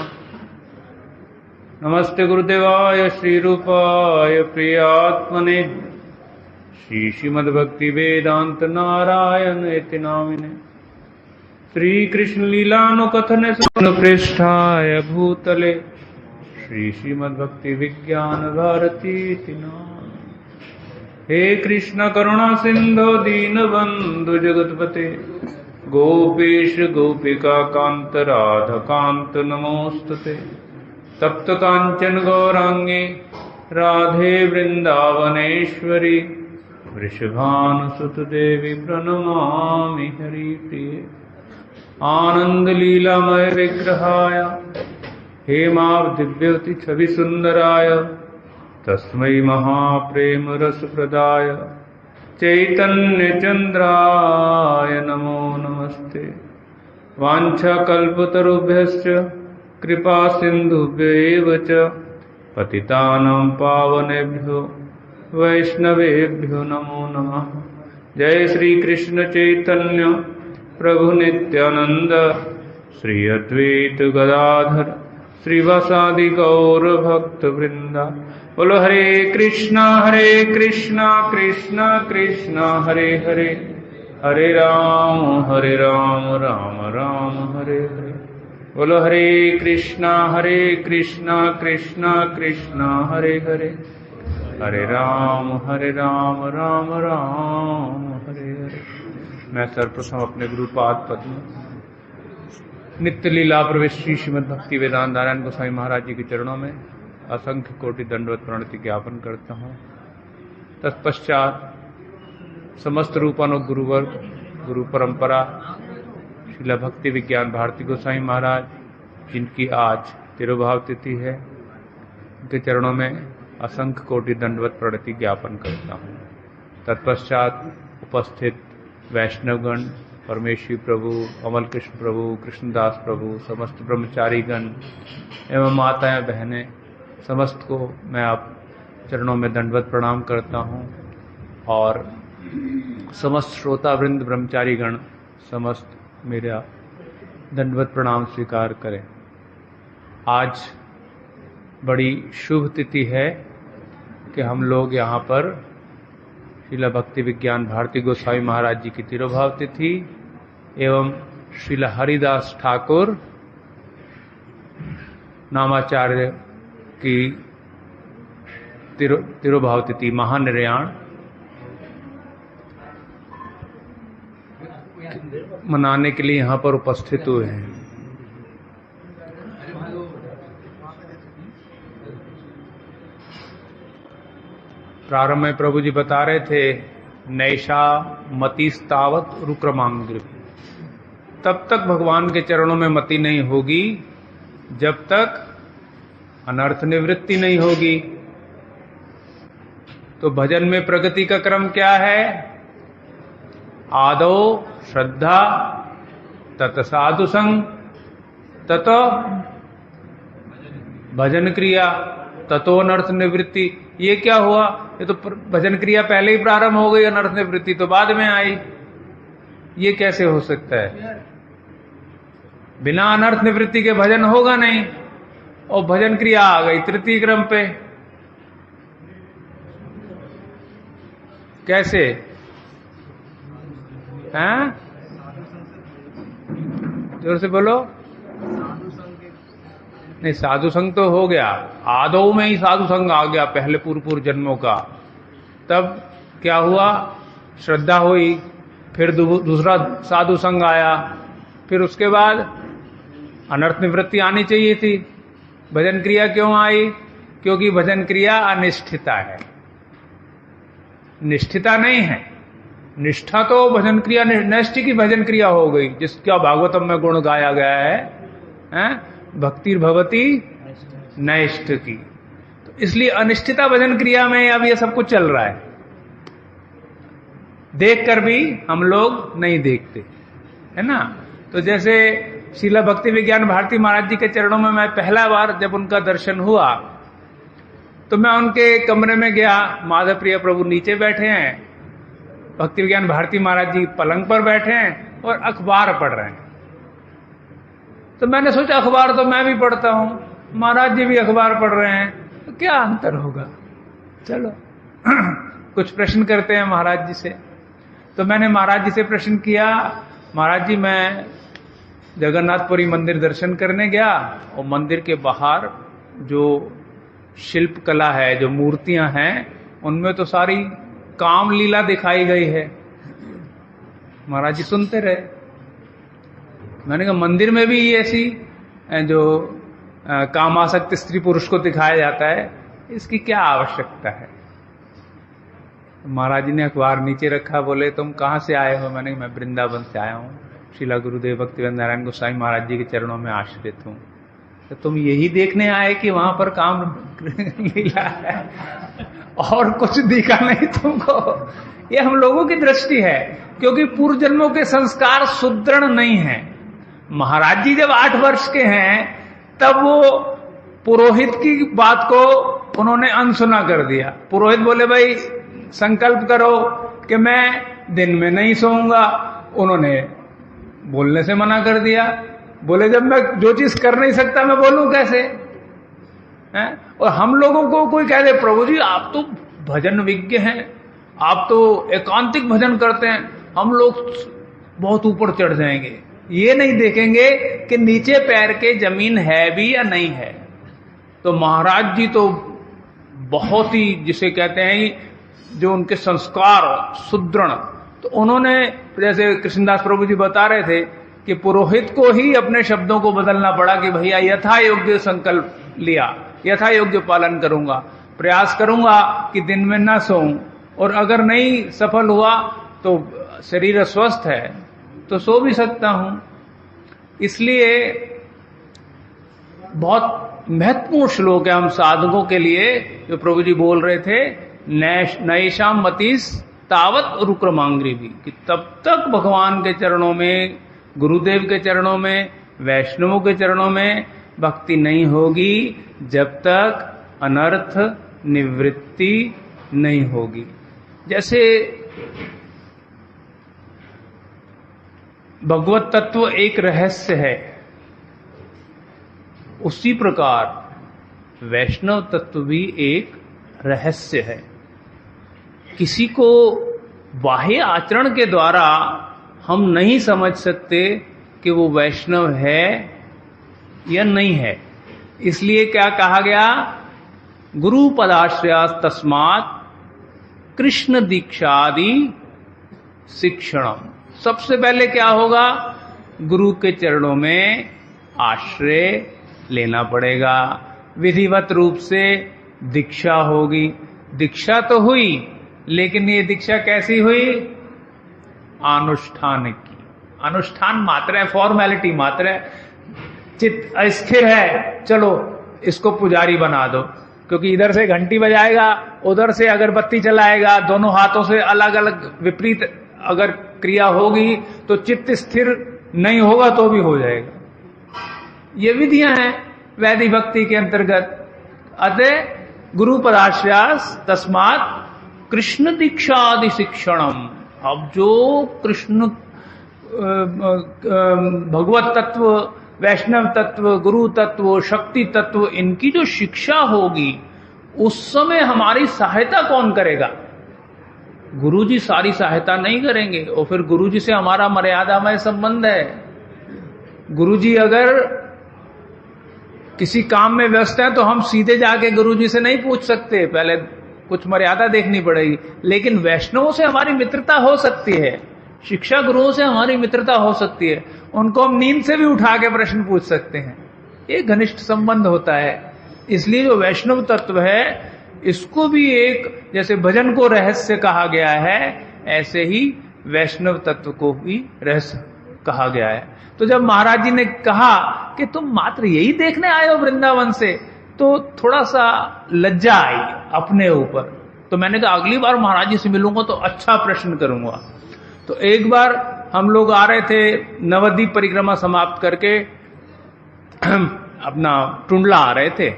Speaker 3: नमस्ते गुरुदेवाय श्रीरूपाय प्रियात्मने श्रीमद्भक्तिवेदान्त नारायण इति नामिने श्रीकृष्णलीलानुकथने पृष्ठाय भूतले श्रीमद्भक्ति विज्ञान भारती नाम। हे कृष्ण करुणा सिंधु दीनबंधु जगतपते गोपेश गोपिका कांत राधा कांत नमोस्तुते। तप्त कांचन गौरांगे राधे वृंदावनेश्वरी वृषभानुसुत देवी प्रणमामि हरिप्रिये। आनंद लीलामय विग्रहाय हेमाव दिव्यवती छवि सुंदराय तस्मै महाप्रेम रस प्रदाय चैतन्य चंद्राय नमो नमस्ते। वांछा कल्पतरुभ्यश्च कृपा सिंधुभ्यैव च पतितानां पावनेभ्यो वैष्णवेभ्यो नमो नमः। जय श्री कृष्ण चैतन्य प्रभु नित्यानंद श्री अद्वैत गदाधर श्रीवासादि गौर भक्त वृंदा। बोलो हरे कृष्णा कृष्णा कृष्णा हरे हरे, हरे राम राम राम हरे हरे। बोलो हरे कृष्णा कृष्णा कृष्णा हरे हरे, हरे राम राम राम हरे हरे। मैं सर्वप्रथम अपने गुरुपाद पद्म नित्य लीला प्रवेश श्रीमद् भक्ति वेदांत नारायण गोसाई महाराज जी के चरणों में असंख्य कोटि दंडवत प्रणति ज्ञापन करता हूँ। तत्पश्चात समस्त रूपानुग गुरुवर्ग, गुरु परंपरा, श्रीला भक्ति विज्ञान भारती गोसाई महाराज जिनकी आज तिरुभाव तिथि है, उनके चरणों में असंख्य कोटि दंडवत प्रणति ज्ञापन करता हूँ। तत्पश्चात उपस्थित वैष्णवगण, परमेश्वरी प्रभु, अमल कृष्ण प्रभु, कृष्णदास प्रभु, समस्त ब्रह्मचारीगण एवं माताएं बहनें, समस्त को मैं आप चरणों में दंडवत प्रणाम करता हूं। और समस्त श्रोता वृंद, ब्रह्मचारीगण समस्त मेरा दंडवत प्रणाम स्वीकार करें। आज बड़ी शुभ तिथि है कि हम लोग यहाँ पर श्रीला भक्ति विज्ञान भारती गोसाई महाराज जी की तिरुभाव तिथि एवं श्रीला हरिदास ठाकुर नामाचार्य की तिरुभाव तिथि महानिर्याण मनाने के लिए यहाँ पर उपस्थित हुए हैं। प्रारंभ में प्रभु जी बता रहे थे नैषा मतिस्तावत रुक्रमांग्र, तब तक भगवान के चरणों में मति नहीं होगी जब तक अनर्थ निवृत्ति नहीं होगी। तो भजन में प्रगति का क्रम क्या है? आदौ श्रद्धा, तत साधु संग, तत भजन क्रिया, ततो अनर्थ निवृत्ति। ये क्या हुआ? ये तो भजन क्रिया पहले ही प्रारंभ हो गई, अनर्थ निवृत्ति तो बाद में आई। ये कैसे हो सकता है? बिना अनर्थ निवृत्ति के भजन होगा नहीं। और भजन क्रिया आ गई तृतीय क्रम पे। कैसे हैं? जोर से बोलो। नहीं, साधु संग तो हो गया, आदौ में ही साधु संग आ गया पहले पूर्व जन्मों का। तब क्या हुआ? श्रद्धा हुई, फिर दूसरा साधु संग आया, फिर उसके बाद अनर्थ निवृत्ति आनी चाहिए थी। भजन क्रिया क्यों आई? क्योंकि भजन क्रिया अनिष्ठिता है, निष्ठिता नहीं है। निष्ठा तो भजन क्रिया, नैष्ठिक की भजन क्रिया हो गई, जिसका भागवतम में गुण गाया गया है भक्ति भवती नैष्ठ की। तो इसलिए अनिष्ठिता भजन क्रिया में अब ये सब कुछ चल रहा है, देख कर भी हम लोग नहीं देखते, है ना। तो जैसे शीला भक्ति विज्ञान भारती महाराज जी के चरणों में मैं पहला बार जब उनका दर्शन हुआ तो मैं उनके कमरे में गया, माधव प्रिय प्रभु नीचे बैठे हैं, भक्ति विज्ञान भारती महाराज जी पलंग पर बैठे हैं और अखबार पढ़ रहे हैं। तो मैंने सोचा अखबार तो मैं भी पढ़ता हूं, महाराज जी भी अखबार पढ़ रहे हैं, तो क्या अंतर होगा, चलो कुछ प्रश्न करते हैं महाराज जी से। तो मैंने महाराज जी से प्रश्न किया, महाराज जी मैं जगन्नाथपुरी मंदिर दर्शन करने गया और मंदिर के बाहर जो शिल्प कला है, जो मूर्तियां हैं, उनमें तो सारी काम लीला दिखाई गई है। महाराज जी सुनते रहे। मैंने कहा मंदिर में भी ऐसी जो कामासक्त स्त्री पुरुष को दिखाया जाता है, इसकी क्या आवश्यकता है? महाराज जी ने अखबार नीचे रखा, बोले तुम कहां से आए हो? मैंने मैं वृंदावन से आया हूं, श्रीला गुरुदेव भक्तिवेदांत नारायण गोसाई महाराज जी के चरणों में आश्रित हूं। तो तुम यही देखने आए कि वहां पर काम लीला है, और कुछ दिखा नहीं तुमको? ये हम लोगों की दृष्टि है, क्योंकि पूर्व जन्मों के संस्कार सुदृढ़ नहीं है। महाराज जी जब 8 वर्ष के हैं तब वो पुरोहित की बात को उन्होंने अनसुना कर दिया। पुरोहित बोले भाई संकल्प करो कि मैं दिन में नहीं सोऊंगा, उन्होंने बोलने से मना कर दिया। बोले जब मैं जो चीज कर नहीं सकता मैं बोलूं कैसे? है? और हम लोगों को कोई कह दे प्रभु जी आप तो भजन विज्ञ हैं, आप तो एकांतिक भजन करते हैं, हम लोग बहुत ऊपर चढ़ जाएंगे। ये नहीं देखेंगे कि नीचे पैर के जमीन है भी या नहीं है। तो महाराज जी तो बहुत ही, जिसे कहते हैं जो उनके संस्कार सुदृढ़, तो उन्होंने जैसे कृष्णदास प्रभु जी बता रहे थे कि पुरोहित को ही अपने शब्दों को बदलना पड़ा कि भैया यथा योग्य संकल्प लिया, यथा योग्य पालन करूंगा, प्रयास करूंगा कि दिन में ना सोऊं, और अगर नहीं सफल हुआ तो शरीर अस्वस्थ है तो सो भी सकता हूं। इसलिए बहुत महत्वपूर्ण श्लोक है हम साधकों के लिए, जो प्रभु जी बोल रहे थे, नैषाम मतीस तावत रुक्रमांग्री भी, कि तब तक भगवान के चरणों में, गुरुदेव के चरणों में, वैष्णवों के चरणों में भक्ति नहीं होगी जब तक अनर्थ निवृत्ति नहीं होगी। जैसे भगवत तत्व एक रहस्य है, उसी प्रकार वैष्णव तत्व भी एक रहस्य है। किसी को बाह्य आचरण के द्वारा हम नहीं समझ सकते कि वो वैष्णव है या नहीं है। इसलिए क्या कहा गया? गुरु पदाश्रयास तस्मात् कृष्ण दीक्षादि शिक्षणम। सबसे पहले क्या होगा? गुरु के चरणों में आश्रय लेना पड़ेगा, विधिवत रूप से दीक्षा होगी। दीक्षा तो हुई, लेकिन ये दीक्षा कैसी हुई? अनुष्ठान की। अनुष्ठान मात्र है, फॉर्मेलिटी मात्र है। चित्त अस्थिर है, चलो इसको पुजारी बना दो, क्योंकि इधर से घंटी बजाएगा, उधर से अगरबत्ती चलाएगा, दोनों हाथों से अलग अलग विपरीत अगर क्रिया होगी तो चित्त स्थिर नहीं होगा तो भी हो जाएगा। ये विधियां हैं वैदिक भक्ति के अंतर्गत। अतः गुरु पदाश्रयास तस्मात् कृष्ण दीक्षा आदि शिक्षणम। अब जो कृष्ण भगवत तत्व वैष्णव तत्व, गुरु तत्व, शक्ति तत्व, इनकी जो शिक्षा होगी उस समय हमारी सहायता कौन करेगा? गुरुजी सारी सहायता नहीं करेंगे, और फिर गुरुजी से हमारा मर्यादामय संबंध है। गुरुजी अगर किसी काम में व्यस्त है तो हम सीधे जाके गुरुजी से नहीं पूछ सकते, पहले कुछ मर्यादा देखनी पड़ेगी। लेकिन वैष्णवों से हमारी मित्रता हो सकती है, शिक्षा गुरुओं से हमारी मित्रता हो सकती है, उनको हम नींद से भी उठा के प्रश्न पूछ सकते हैं। ये घनिष्ठ संबंध होता है। इसलिए जो वैष्णव तत्व है इसको भी एक, जैसे भजन को रहस्य कहा गया है, ऐसे ही वैष्णव तत्व को भी रहस्य कहा गया है। तो जब महाराज जी ने कहा कि तुम मात्र यही देखने आए हो वृंदावन से, तो थोड़ा सा लज्जा आई अपने ऊपर। तो मैंने कहा अगली बार महाराज जी से मिलूंगा तो अच्छा प्रश्न करूंगा। तो एक बार हम लोग आ रहे थे, नवद्वीप परिक्रमा समाप्त करके अपना टुंडला आ रहे थे,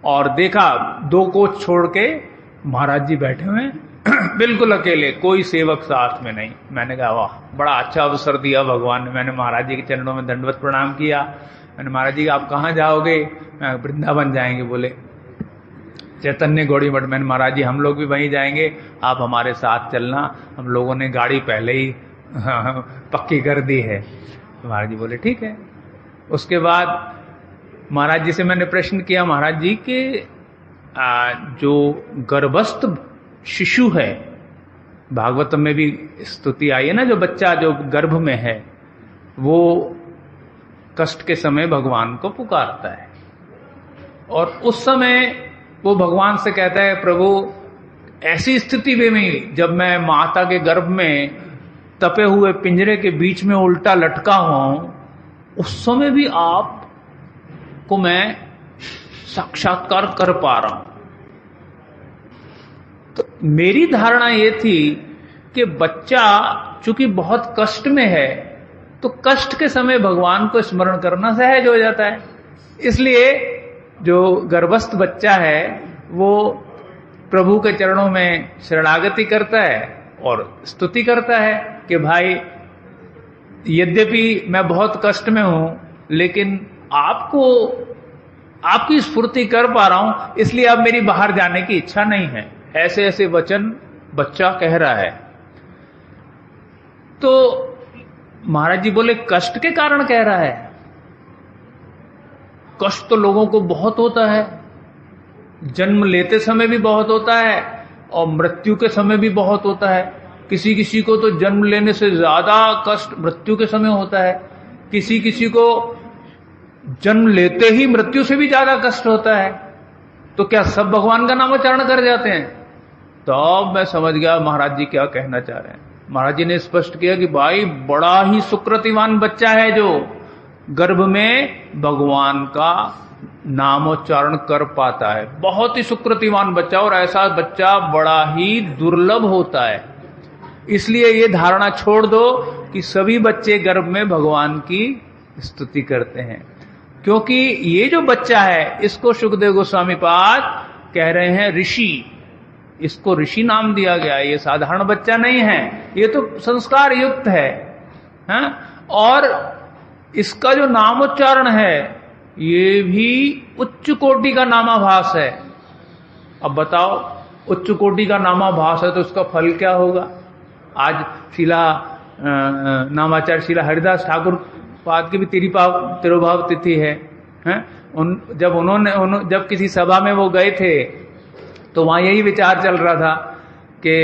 Speaker 3: और देखा 2 कोच छोड़ के महाराज जी बैठे हुए बिल्कुल अकेले, कोई सेवक साथ में नहीं। मैंने कहा वाह, बड़ा अच्छा अवसर दिया भगवान ने। मैंने महाराज जी के चरणों में दंडवत प्रणाम किया। मैंने महाराज जी आप कहाँ जाओगे? वृंदावन जाएंगे। बोले चैतन्य गौड़ी मठ। मैंने महाराज जी हम लोग भी वहीं जाएंगे, आप हमारे साथ चलना, हम लोगों ने गाड़ी पहले ही पक्की कर दी है। महाराज जी बोले ठीक है। उसके बाद महाराज जी से मैंने प्रश्न किया, महाराज जी के जो गर्भस्थ शिशु है, भागवतम में भी स्तुति आई है ना, जो बच्चा जो गर्भ में है वो कष्ट के समय भगवान को पुकारता है, और उस समय वो भगवान से कहता है प्रभु ऐसी स्थिति में जब मैं माता के गर्भ में तपे हुए पिंजरे के बीच में उल्टा लटका हुआ हूं, उस समय भी आप को मैं साक्षात्कार कर पा रहा हूं। तो मेरी धारणा ये थी कि बच्चा चूंकि बहुत कष्ट में है तो कष्ट के समय भगवान को स्मरण करना सहज हो जाता है। इसलिए जो गर्भस्थ बच्चा है वो प्रभु के चरणों में शरणागति करता है और स्तुति करता है कि भाई यद्यपि मैं बहुत कष्ट में हूं, लेकिन आपको आपकी स्फूर्ति कर पा रहा हूं, इसलिए अब मेरी बाहर जाने की इच्छा नहीं है। ऐसे ऐसे वचन बच्चा कह रहा है। तो महाराज जी बोले कष्ट के कारण कह रहा है? कष्ट तो लोगों को बहुत होता है, जन्म लेते समय भी बहुत होता है और मृत्यु के समय भी बहुत होता है। किसी किसी को तो जन्म लेने से ज्यादा कष्ट मृत्यु के समय होता है, किसी किसी को जन्म लेते ही मृत्यु से भी ज्यादा कष्ट होता है। तो क्या सब भगवान का नाम उच्चारण कर जाते हैं? तो मैं समझ गया महाराज जी क्या कहना चाह रहे हैं। महाराज जी ने स्पष्ट किया कि भाई बड़ा ही सुकृतिवान बच्चा है जो गर्भ में भगवान का नामोच्चारण कर पाता है। बहुत ही सुकृतिवान बच्चा, और ऐसा बच्चा बड़ा ही दुर्लभ होता है। इसलिए ये धारणा छोड़ दो कि सभी बच्चे गर्भ में भगवान की स्तुति करते हैं, क्योंकि ये जो बच्चा है इसको सुखदेव गोस्वामी पाद कह रहे हैं ऋषि। इसको ऋषि नाम दिया गया है, ये साधारण बच्चा नहीं है, ये तो संस्कार युक्त है, और इसका जो नामोच्चारण है ये भी उच्च कोटि का नामाभास है। अब बताओ उच्च कोटि का नामाभास है तो उसका फल क्या होगा? आज शिला नामाचार्य शिला हरिदास ठाकुर पाद की भी तिरुभाव तिथि है, जब किसी सभा में वो गए थे तो वहां यही विचार चल रहा था कि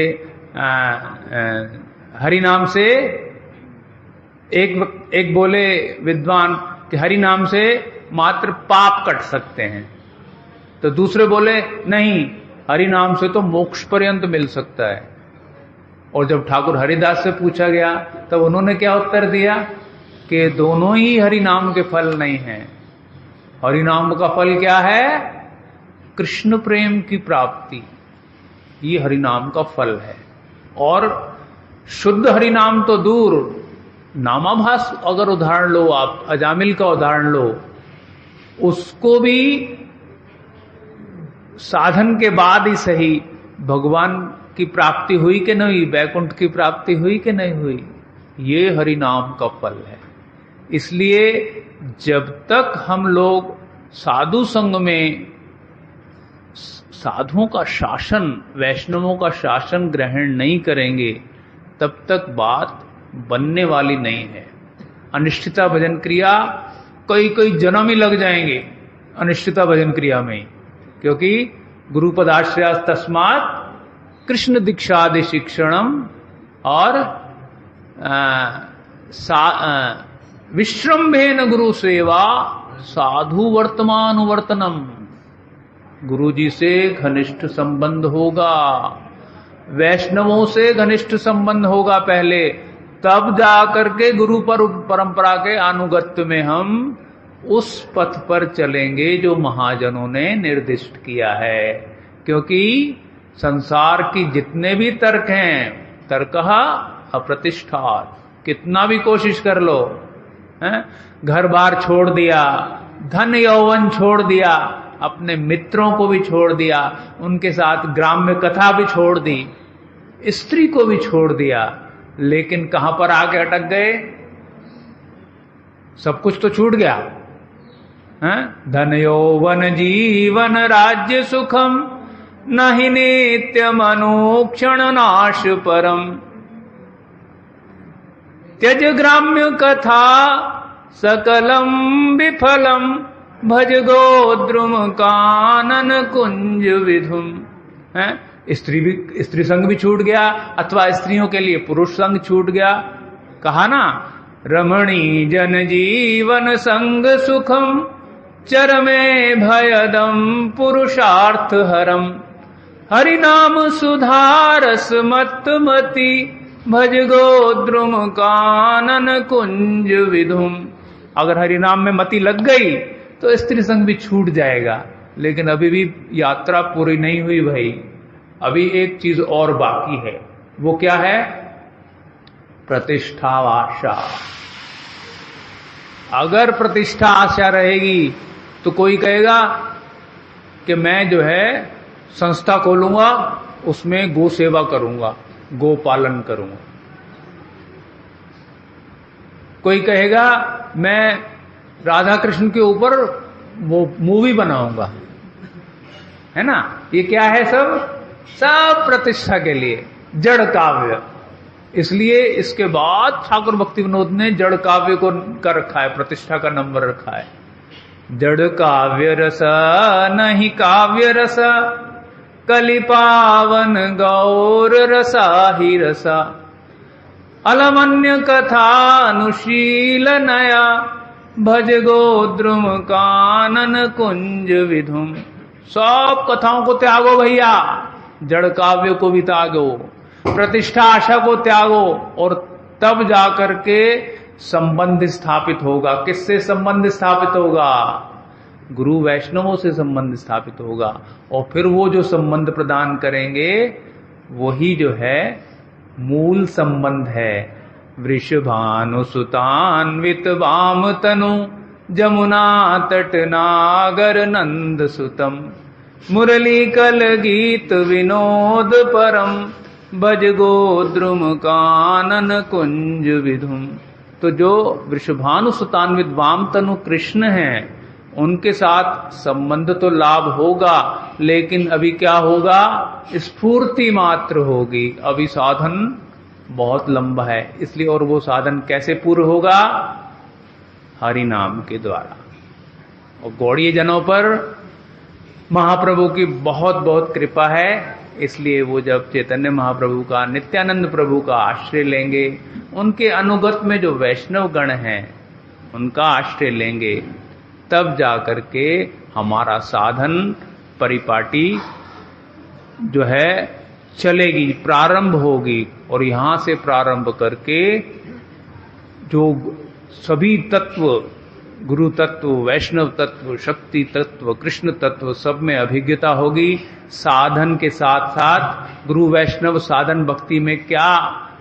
Speaker 3: हरि नाम से एक बोले विद्वान कि हरि नाम से मात्र पाप कट सकते हैं, तो दूसरे बोले नहीं, हरि नाम से तो मोक्ष पर्यंत मिल सकता है। और जब ठाकुर हरिदास से पूछा गया तब उन्होंने क्या उत्तर दिया कि दोनों ही हरि नाम के फल नहीं हैं। हरि नाम का फल क्या है? कृष्ण प्रेम की प्राप्ति, ये हरि नाम का फल है। और शुद्ध हरि नाम तो दूर, नामाभास अगर उदाहरण लो आप, अजामिल का उदाहरण लो, उसको भी साधन के बाद ही सही भगवान की प्राप्ति हुई कि नहीं, वैकुंठ की प्राप्ति हुई कि नहीं हुई, ये हरि नाम का फल है। इसलिए जब तक हम लोग साधु संग में साधुओं का शासन, वैष्णवों का शासन ग्रहण नहीं करेंगे तब तक बात बनने वाली नहीं है। अनिष्ठिता भजन क्रिया कई जन्म ही लग जाएंगे अनिष्ठिता भजन क्रिया में, क्योंकि गुरुपदाश्रय तस्मात् कृष्ण दीक्षादि शिक्षणम और विश्रम्भेन गुरु सेवा साधु वर्तमानुवर्तनम। गुरु जी से घनिष्ठ संबंध होगा, वैष्णवों से घनिष्ठ संबंध होगा पहले, तब जाकर के गुरु परंपरा के अनुगत्य में हम उस पथ पर चलेंगे जो महाजनों ने निर्दिष्ट किया है। क्योंकि संसार की जितने भी तर्क हैं, तर्कः अप्रतिष्ठात्, कितना भी कोशिश कर लो, घर बार छोड़ दिया, धन यौवन छोड़ दिया, अपने मित्रों को भी छोड़ दिया, उनके साथ ग्राम्य कथा भी छोड़ दी, स्त्री को भी छोड़ दिया, लेकिन कहां पर आके अटक गए? सब कुछ तो छूट गया। धन यौवन जीवन राज्य सुखम नहि नित्यम अनुक्षण नाश परम। त्यज ग्राम्य कथा सकलम विफलम भज गोद्रुम कानन कुंज विधुम। स्त्री संग भी छूट गया, अथवा स्त्रियों के लिए पुरुष संग छूट गया। कहा ना, रमणी जन जीवन संग सुखम चरमे भयदम पुरुषार्थ हरम। हरि नाम सुधारस मत मति भज गोद्रुम कानन कुंज विधुम। अगर हरि नाम में मति लग गई तो स्त्री संग भी छूट जाएगा, लेकिन अभी भी यात्रा पूरी नहीं हुई भाई। अभी एक चीज और बाकी है, वो क्या है? प्रतिष्ठा आशा। अगर प्रतिष्ठा आशा रहेगी तो कोई कहेगा कि मैं जो है संस्था खोलूंगा, उसमें गो सेवा करूंगा, गो पालन करूंगा। कोई कहेगा मैं राधा कृष्ण के ऊपर वो मूवी बनाऊंगा, है ना। ये क्या है? सब प्रतिष्ठा के लिए, जड़ काव्य। इसलिए इसके बाद ठाकुर भक्ति विनोद ने जड़ काव्य को कर रखा है, प्रतिष्ठा का नंबर रखा है। जड़ काव्य रस नहीं काव्य रस, कलि पावन गौर रसा ही रसा। अलमन्य कथा अनुशील नया, भज गोद्रुम कानन कुंज विधुम। सब कथाओं को त्यागो भैया, जड़ काव्य को भी त्यागो, प्रतिष्ठा आशा को त्यागो, और तब जाकर के संबंध स्थापित होगा। किससे संबंध स्थापित होगा? गुरु वैष्णवों से संबंध स्थापित होगा। और फिर वो जो संबंध प्रदान करेंगे वही जो है मूल संबंध है। वृषभानुसुतान्वित वाम तनु, जमुना तट नागर नंद सुतम। मुरली कल गीत विनोद परम, भज गोद्रुम कानन कुंज विधुम। तो जो वृषभानुसुतान्वित वाम तनु कृष्ण हैं, उनके साथ संबंध तो लाभ होगा, लेकिन अभी क्या होगा? स्फूर्ति मात्र होगी। अभी साधन बहुत लंबा है, इसलिए। और वो साधन कैसे पूर्ण होगा? हरि नाम के द्वारा। और गौड़ीय जनों पर महाप्रभु की बहुत बहुत कृपा है, इसलिए वो जब चैतन्य महाप्रभु का, नित्यानंद प्रभु का आश्रय लेंगे, उनके अनुगत में जो वैष्णव गण हैं उनका आश्रय लेंगे, तब जाकर के हमारा साधन परिपाटी जो है चलेगी, प्रारंभ होगी। और यहां से प्रारंभ करके जो सभी तत्व, गुरु तत्व, वैष्णव तत्व, शक्ति तत्व, कृष्ण तत्व, सब में अभिज्ञता होगी। साधन के साथ साथ गुरु वैष्णव साधन भक्ति में क्या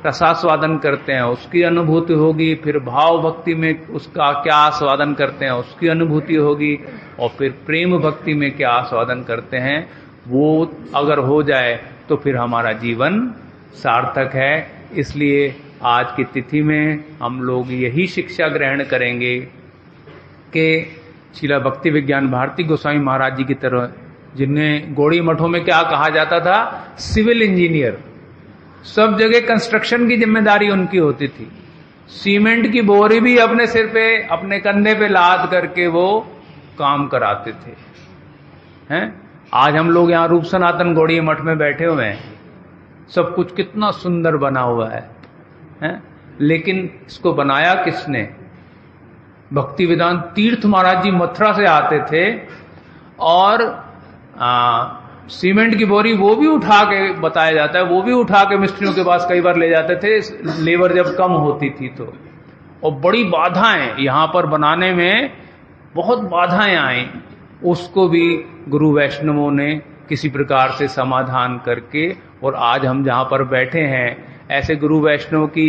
Speaker 3: रसास्वादन करते हैं उसकी अनुभूति होगी, फिर भाव भक्ति में उसका क्या आस्वादन करते हैं उसकी अनुभूति होगी, और फिर प्रेम भक्ति में क्या आस्वादन करते हैं, वो अगर हो जाए तो फिर हमारा जीवन सार्थक है। इसलिए आज की तिथि में हम लोग यही शिक्षा ग्रहण करेंगे कि श्रील भक्ति विज्ञान भारती गोस्वामी महाराज जी की तरह, जिन्हें गौड़ी मठों में क्या कहा जाता था, सिविल इंजीनियर, सब जगह कंस्ट्रक्शन की जिम्मेदारी उनकी होती थी। सीमेंट की बोरी भी अपने सिर पे, अपने कंधे पे लाद करके वो काम कराते थे। हैं? आज हम लोग यहाँ रूप सनातन गौड़ी मठ में बैठे हुए हैं, सब कुछ कितना सुंदर बना हुआ है, हैं? लेकिन इसको बनाया किसने? भक्ति वेदांत तीर्थ महाराज जी मथुरा से आते थे और सीमेंट की बोरी वो भी उठा के, बताया जाता है, वो भी उठा के मिस्त्रियों के पास कई बार ले जाते थे, लेबर जब कम होती थी तो। और बड़ी बाधाएं यहाँ पर बनाने में, बहुत बाधाएं आई, उसको भी गुरु वैष्णवों ने किसी प्रकार से समाधान करके, और आज हम जहाँ पर बैठे हैं ऐसे गुरु वैष्णव की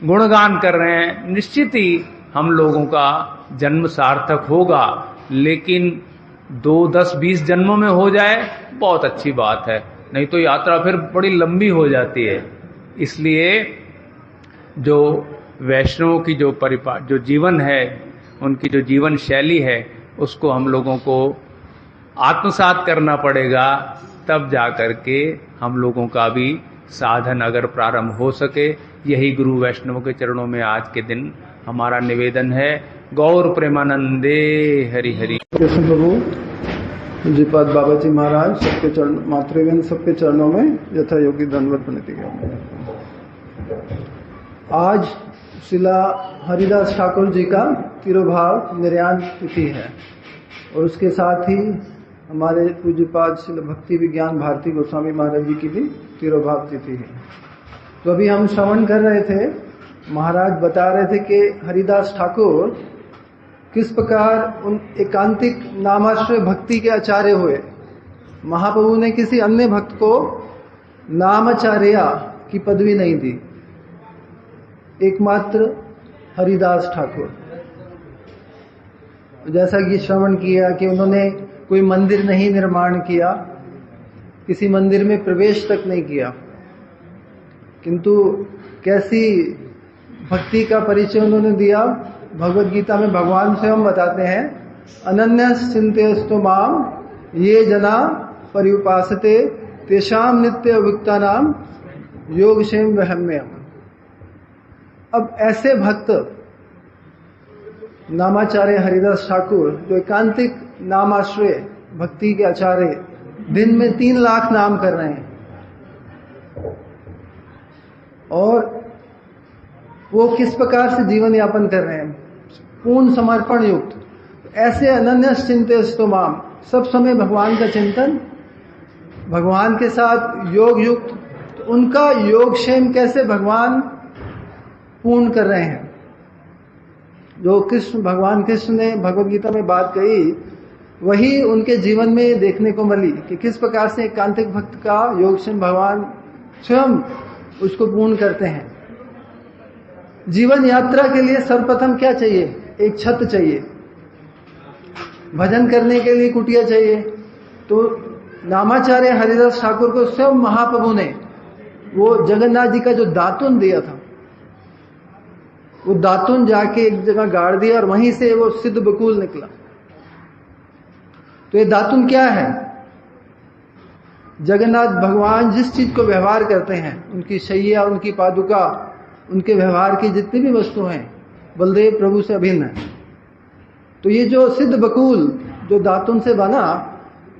Speaker 3: गुणगान कर रहे हैं। निश्चित ही हम लोगों का जन्म सार्थक होगा, लेकिन 2, 10, 20 जन्मों में हो जाए बहुत अच्छी बात है, नहीं तो यात्रा फिर बड़ी लंबी हो जाती है। इसलिए जो वैष्णवों की जो जीवन है, उनकी जो जीवन शैली है, उसको हम लोगों को आत्मसात करना पड़ेगा, तब जाकर के हम लोगों का भी साधन अगर प्रारंभ हो सके। यही गुरु वैष्णवों के चरणों में आज के दिन हमारा निवेदन है। गौर प्रेमानंदे हरि हरि।
Speaker 4: कृष्ण प्रभु पूज्यपाद बाबा जी महाराज सबके चरण, मातृगण सबके चरणों में यथा योगी दंडवत प्रणति। आज शिला हरिदास ठाकुर जी का तिरुभाव निर्याण तिथि है, और उसके साथ ही हमारे पूज्यपाद शिला भक्ति विज्ञान भारती गोस्वामी महाराज जी की भी तिरुभाव तिथि है। तो अभी हम श्रवण कर रहे थे, महाराज बता रहे थे कि हरिदास ठाकुर किस प्रकार उन एकांतिक नामाश्रय भक्ति के आचार्य हुए। महाप्रभु ने किसी अन्य भक्त को नामाचार्य की पदवी नहीं दी, एकमात्र हरिदास ठाकुर। जैसा कि श्रवण किया कि उन्होंने कोई मंदिर नहीं निर्माण किया, किसी मंदिर में प्रवेश तक नहीं किया, किंतु कैसी भक्ति का परिचय उन्होंने दिया। भगवद गीता में भगवान स्वयं बताते हैं, अनन्य चिंतयस्तु माम ये जना पर्युपासते तेषाम नित्य अभियुक्ता नाम योगक्षेम वहम्यम। अब ऐसे भक्त नामाचार्य हरिदास ठाकुर, जो एकांतिक नामाश्रय भक्ति के आचार्य, दिन में 3 लाख नाम कर रहे हैं, और वो किस प्रकार से जीवन यापन कर रहे हैं, पूर्ण समर्पण युक्त। ऐसे अनन्य चिंतयस्तु माम, सब समय भगवान का चिंतन, भगवान के साथ योग युक्त, तो उनका योगक्षेम कैसे भगवान पूर्ण कर रहे हैं। जो भगवान कृष्ण ने भगवद गीता में बात कही, वही उनके जीवन में देखने को मिली कि किस प्रकार से एकांतिक भक्त का योगक्षेम भगवान स्वयं उसको पूर्ण करते हैं। जीवन यात्रा के लिए सर्वप्रथम क्या चाहिए? एक छत चाहिए, भजन करने के लिए कुटिया चाहिए। तो नामाचार्य हरिदास ठाकुर को स्वयं महाप्रभु ने वो जगन्नाथ जी का जो दातुन दिया था, वो दातुन जाके एक जगह गाड़ दिया और वहीं से वो सिद्ध बकुल निकला। तो ये दातुन क्या है? जगन्नाथ भगवान जिस चीज को व्यवहार करते हैं, उनकी शैया, उनकी पादुका, उनके व्यवहार की जितनी भी वस्तु हैं, बलदेव प्रभु से अभिन्न है। तो ये जो सिद्ध बकुल जो दातुन से बना,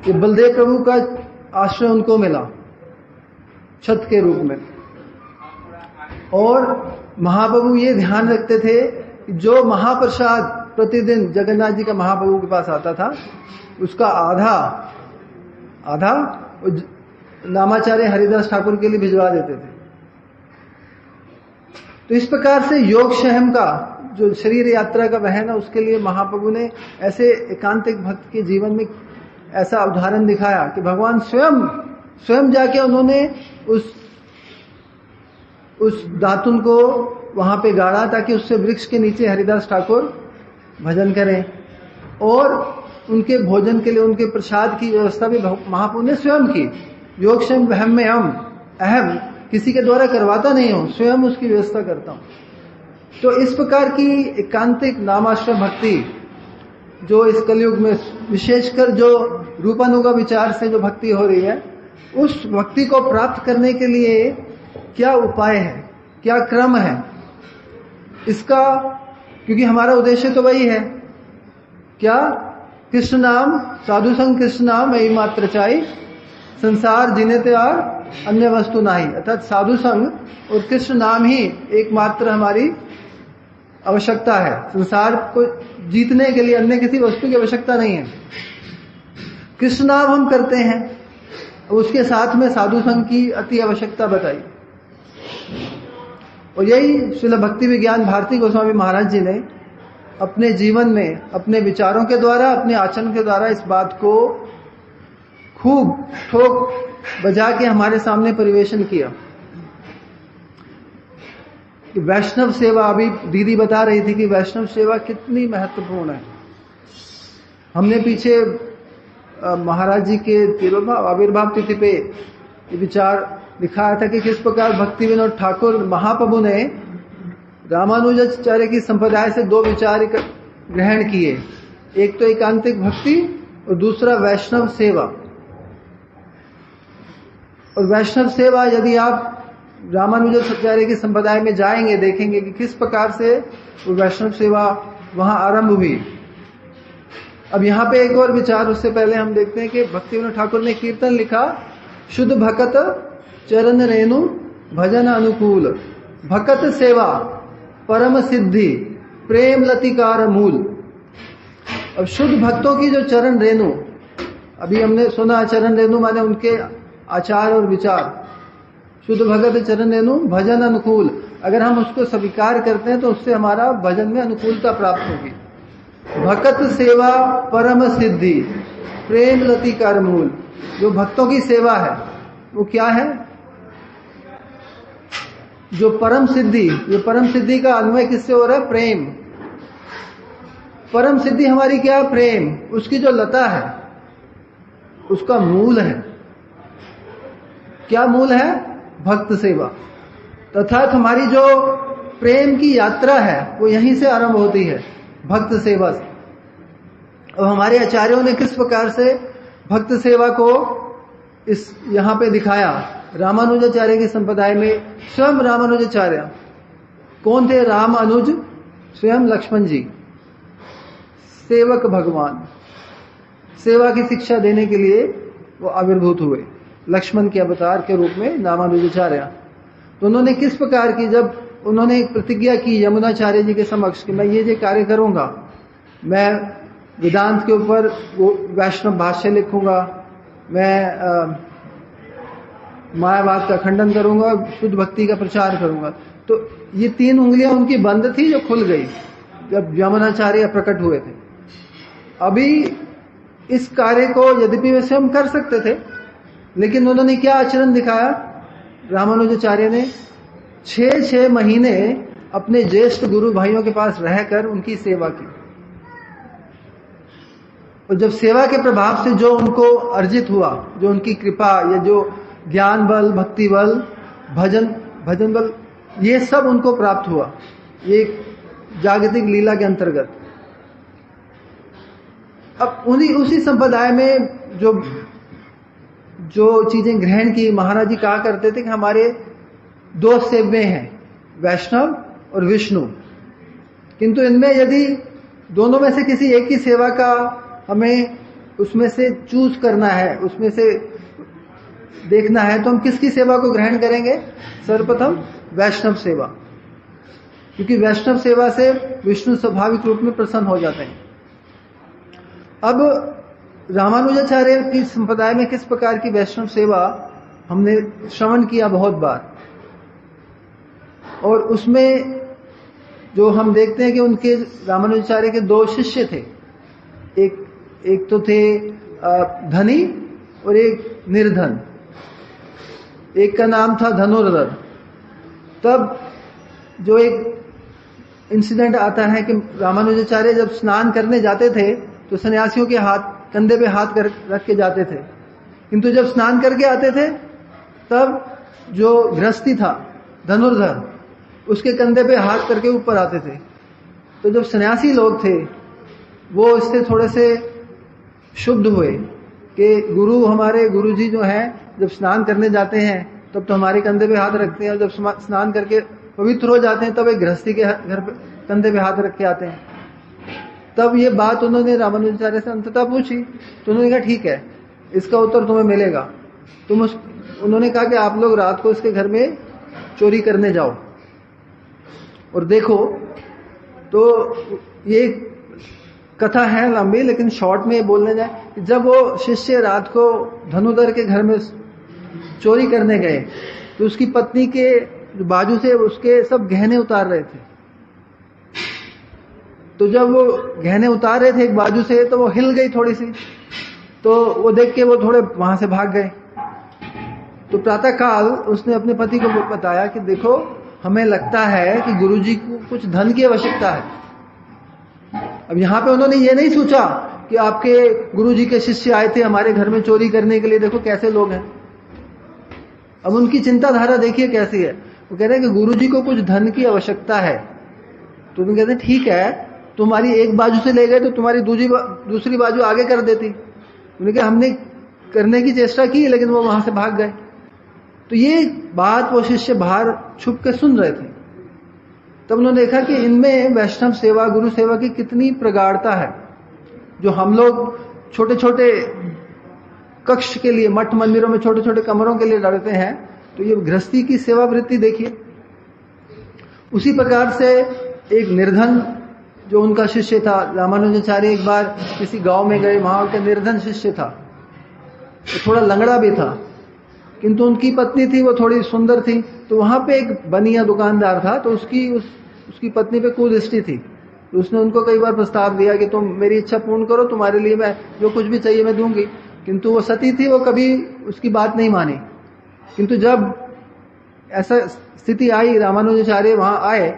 Speaker 4: ये बलदेव प्रभु का आश्रय उनको मिला छत के रूप में। और महाप्रभु ये ध्यान रखते थे कि जो महाप्रसाद प्रतिदिन जगन्नाथ जी का महाप्रभु के पास आता था, उसका आधा नामाचार्य हरिदास ठाकुर के लिए भिजवा देते थे। तो इस प्रकार से योगक्षेम का जो शरीर यात्रा का वहन है, उसके लिए महाप्रभु ने ऐसे एकांतिक भक्त के जीवन में ऐसा उदाहरण दिखाया कि भगवान स्वयं जाके उन्होंने उस दातुन को वहां पे गाड़ा, ताकि उससे वृक्ष के नीचे हरिदास ठाकुर भजन करें। और उनके भोजन के लिए, उनके प्रसाद की व्यवस्था भी महाप्रभु ने स्वयं की। योगक्षेम वहम्यहम, अहम किसी के द्वारा करवाता नहीं हूं, स्वयं उसकी व्यवस्था करता हूं। तो इस प्रकार की एकांतिक नामाश्रय भक्ति जो इस कलयुग में विशेषकर जो रूपानुगा विचार से जो भक्ति हो रही है, उस भक्ति को प्राप्त करने के लिए क्या उपाय है, क्या क्रम है इसका, क्योंकि हमारा उद्देश्य तो वही है, क्या? कृष्ण नाम, साधु संग कृष्ण नाम यही मात्र चाही, संसार जीने त्यार अन्य वस्तु नहीं। अर्थात साधु संग और कृष्ण नाम ही एकमात्र हमारी आवश्यकता है। संसार को जीतने के लिए अन्य किसी वस्तु की आवश्यकता नहीं है। कृष्ण नाम हम करते हैं, उसके साथ में साधु संग की अति आवश्यकता बताई। और यही श्रील भक्ति विज्ञान भारती गोस्वामी महाराज जी ने अपने जीवन में अपने विचारों के द्वारा, अपने आचरण के द्वारा इस बात को खूब ठोक बजा के हमारे सामने परिवेशन किया कि वैष्णव सेवा, अभी दीदी बता रही थी कि वैष्णव सेवा कितनी महत्वपूर्ण है। हमने पीछे महाराज जी के आविर्भाव तिथि पे ये विचार दिखाया था कि किस प्रकार भक्ति विनोद ठाकुर महाप्रभु ने रामानुजाचार्य की संप्रदाय से दो विचार ग्रहण किए, एक तो एकांतिक भक्ति और दूसरा वैष्णव सेवा। और वैष्णव सेवा यदि आप रामानुजाचार्य की संप्रदाय में जाएंगे, देखेंगे कि किस प्रकार से वो वैष्णव सेवा वहां आरंभ हुई। अब यहाँ पे एक और विचार, उससे पहले हम देखते हैं कि भक्ति विनोद ठाकुर ने कीर्तन लिखा, शुद्ध भकत चरण रेणु भजन अनुकूल, भकत सेवा परम सिद्धि प्रेम लतिकार मूल। अब शुद्ध भक्तों की जो चरण रेणु, अभी हमने सुना चरण रेणु माने उनके आचार और विचार, शुद्ध भगत चरण रेणु भजन अनुकूल। अगर हम उसको स्वीकार करते हैं तो उससे हमारा भजन में अनुकूलता प्राप्त होगी। भक्त सेवा परम सिद्धि प्रेम लतिकार मूल, जो भक्तों की सेवा है वो क्या है? जो परम सिद्धि, ये परम सिद्धि का अन्वय किससे हो रहा है? प्रेम। परम सिद्धि हमारी क्या? प्रेम। उसकी जो लता है उसका मूल है, क्या मूल है? भक्त सेवा। तथा हमारी जो प्रेम की यात्रा है वो यहीं से आरंभ होती है, भक्त सेवा से। अब हमारे आचार्यों ने किस प्रकार से भक्त सेवा को इस यहाँ पे दिखाया। रामानुजाचार्य की संप्रदाय में स्वयं रामानुजाचार्य कौन थे? राम अनुज स्वयं लक्ष्मण जी, सेवक भगवान, सेवा की शिक्षा देने के लिए वो आविर्भूत हुए लक्ष्मण के अवतार के रूप में रामानुजाचार्य। तो उन्होंने किस प्रकार की, जब उन्होंने एक प्रतिज्ञा की यमुनाचार्य जी के समक्ष कि मैं ये कार्य करूंगा, मैं वेदांत के ऊपर वो वैष्णव भाष्य लिखूंगा, मैं मायावाद का खंडन करूंगा, शुद्ध भक्ति का प्रचार करूंगा। तो ये 3 उंगलियां उनकी बंद थी जो खुल गई जब यमुनाचार्य प्रकट हुए थे। अभी इस कार्य को यद्यपि वैसे हम कर सकते थे, लेकिन उन्होंने क्या आचरण दिखाया? रामानुजाचार्य ने 6 महीने अपने ज्येष्ठ गुरु भाइयों के पास रहकर उनकी सेवा की। और जब सेवा के प्रभाव से जो उनको अर्जित हुआ, जो उनकी कृपा या जो ज्ञान बल, भक्ति बल, भजन बल, ये सब उनको प्राप्त हुआ, ये जागतिक लीला के अंतर्गत। अब उसी संप्रदाय में जो चीजें ग्रहण की, महाराज जी कहा करते थे कि हमारे 2 सेव्य हैं, वैष्णव और विष्णु, किंतु इनमें यदि दोनों में से किसी एक की सेवा का हमें उसमें से चूज करना है, उसमें से देखना है, तो हम किसकी सेवा को ग्रहण करेंगे? सर्वप्रथम वैष्णव सेवा, क्योंकि वैष्णव सेवा से विष्णु स्वाभाविक रूप में प्रसन्न हो जाते हैं। अब रामानुजाचार्य की संप्रदाय में किस प्रकार की वैष्णव सेवा हमने श्रवण किया बहुत बार, और उसमें जो हम देखते हैं कि उनके रामानुजाचार्य के 2 शिष्य थे, एक तो थे धनी और एक निर्धन। एक का नाम था धनुर्धर। तब जो एक इंसिडेंट आता है कि रामानुजाचार्य जब स्नान करने जाते थे तो सन्यासियों के कंधे पे हाथ रख के जाते थे, किंतु जब स्नान करके आते थे तब जो गृहस्थी था धनुर्धर, उसके कंधे पे हाथ करके ऊपर आते थे। तो जब सन्यासी लोग थे वो इससे थोड़े से शुद्ध हुए कि गुरु जी जो हैं जब स्नान करने जाते हैं तब तो हमारे कंधे पे हाथ रखते हैं, और जब स्नान करके पवित्र हो जाते हैं तब एक गृहस्थी के घर पे कंधे पे हाथ रख के आते हैं। तब ये बात उन्होंने रामानुजाचार्य से अंततः पूछी, तो उन्होंने कहा ठीक है, इसका उत्तर तुम्हें मिलेगा। उन्होंने कहा कि आप लोग रात को इसके घर में चोरी करने जाओ और देखो। तो ये कथा है लंबी, लेकिन शॉर्ट में बोलने जाए कि जब वो शिष्य रात को धनुधर के घर में चोरी करने गए तो उसकी पत्नी के बाजू से उसके सब गहने उतार रहे थे। तो जब वो गहने उतार रहे थे एक बाजू से तो वो हिल गई थोड़ी सी, तो वो देख के वो थोड़े वहां से भाग गए। तो प्रातः काल उसने अपने पति को बताया कि देखो, हमें लगता है कि गुरुजी को कुछ धन की आवश्यकता है। अब यहाँ पे उन्होंने ये नहीं सोचा कि आपके गुरुजी के शिष्य आए थे हमारे घर में चोरी करने के लिए, देखो कैसे लोग हैं। अब उनकी चिंताधारा देखिए कैसी है। वो कह रहे हैं कि गुरुजी को कुछ धन की आवश्यकता है। तो उन्होंने कहते हैं ठीक है, तुम्हारी एक बाजू से ले गए तो तुम्हारी दूसरी बाजू आगे कर देती। उन्होंने कहा हमने करने की चेष्टा की लेकिन वो वहां से भाग गए। तो ये बात वो शिष्य बाहर छुप के सुन रहे थे। तब उन्होंने देखा कि इनमें वैष्णव सेवा, गुरु सेवा की कितनी प्रगाढ़ता है। जो हम लोग छोटे छोटे कक्ष के लिए, मठ मंदिरों में छोटे छोटे कमरों के लिए लड़ते हैं, तो ये गृहस्थी की सेवा वृत्ति देखिए। उसी प्रकार से एक निर्धन जो उनका शिष्य था, रामानुजाचार्य एक बार किसी गांव में गए, वहां उनका निर्धन शिष्य था, तो थोड़ा लंगड़ा भी था, किंतु उनकी पत्नी थी वो थोड़ी सुंदर थी। तो वहां पे एक बनिया दुकानदार था, तो उसकी पत्नी पे कुदृष्टि थी। तो उसने उनको कई बार प्रस्ताव दिया कि तुम मेरी इच्छा पूर्ण करो, तुम्हारे लिए मैं जो कुछ भी चाहिए मैं दूंगी। किंतु वो सती थी, वो कभी उसकी बात नहीं मानी। किंतु जब ऐसा स्थिति आई, रामानुजाचार्य वहां आए,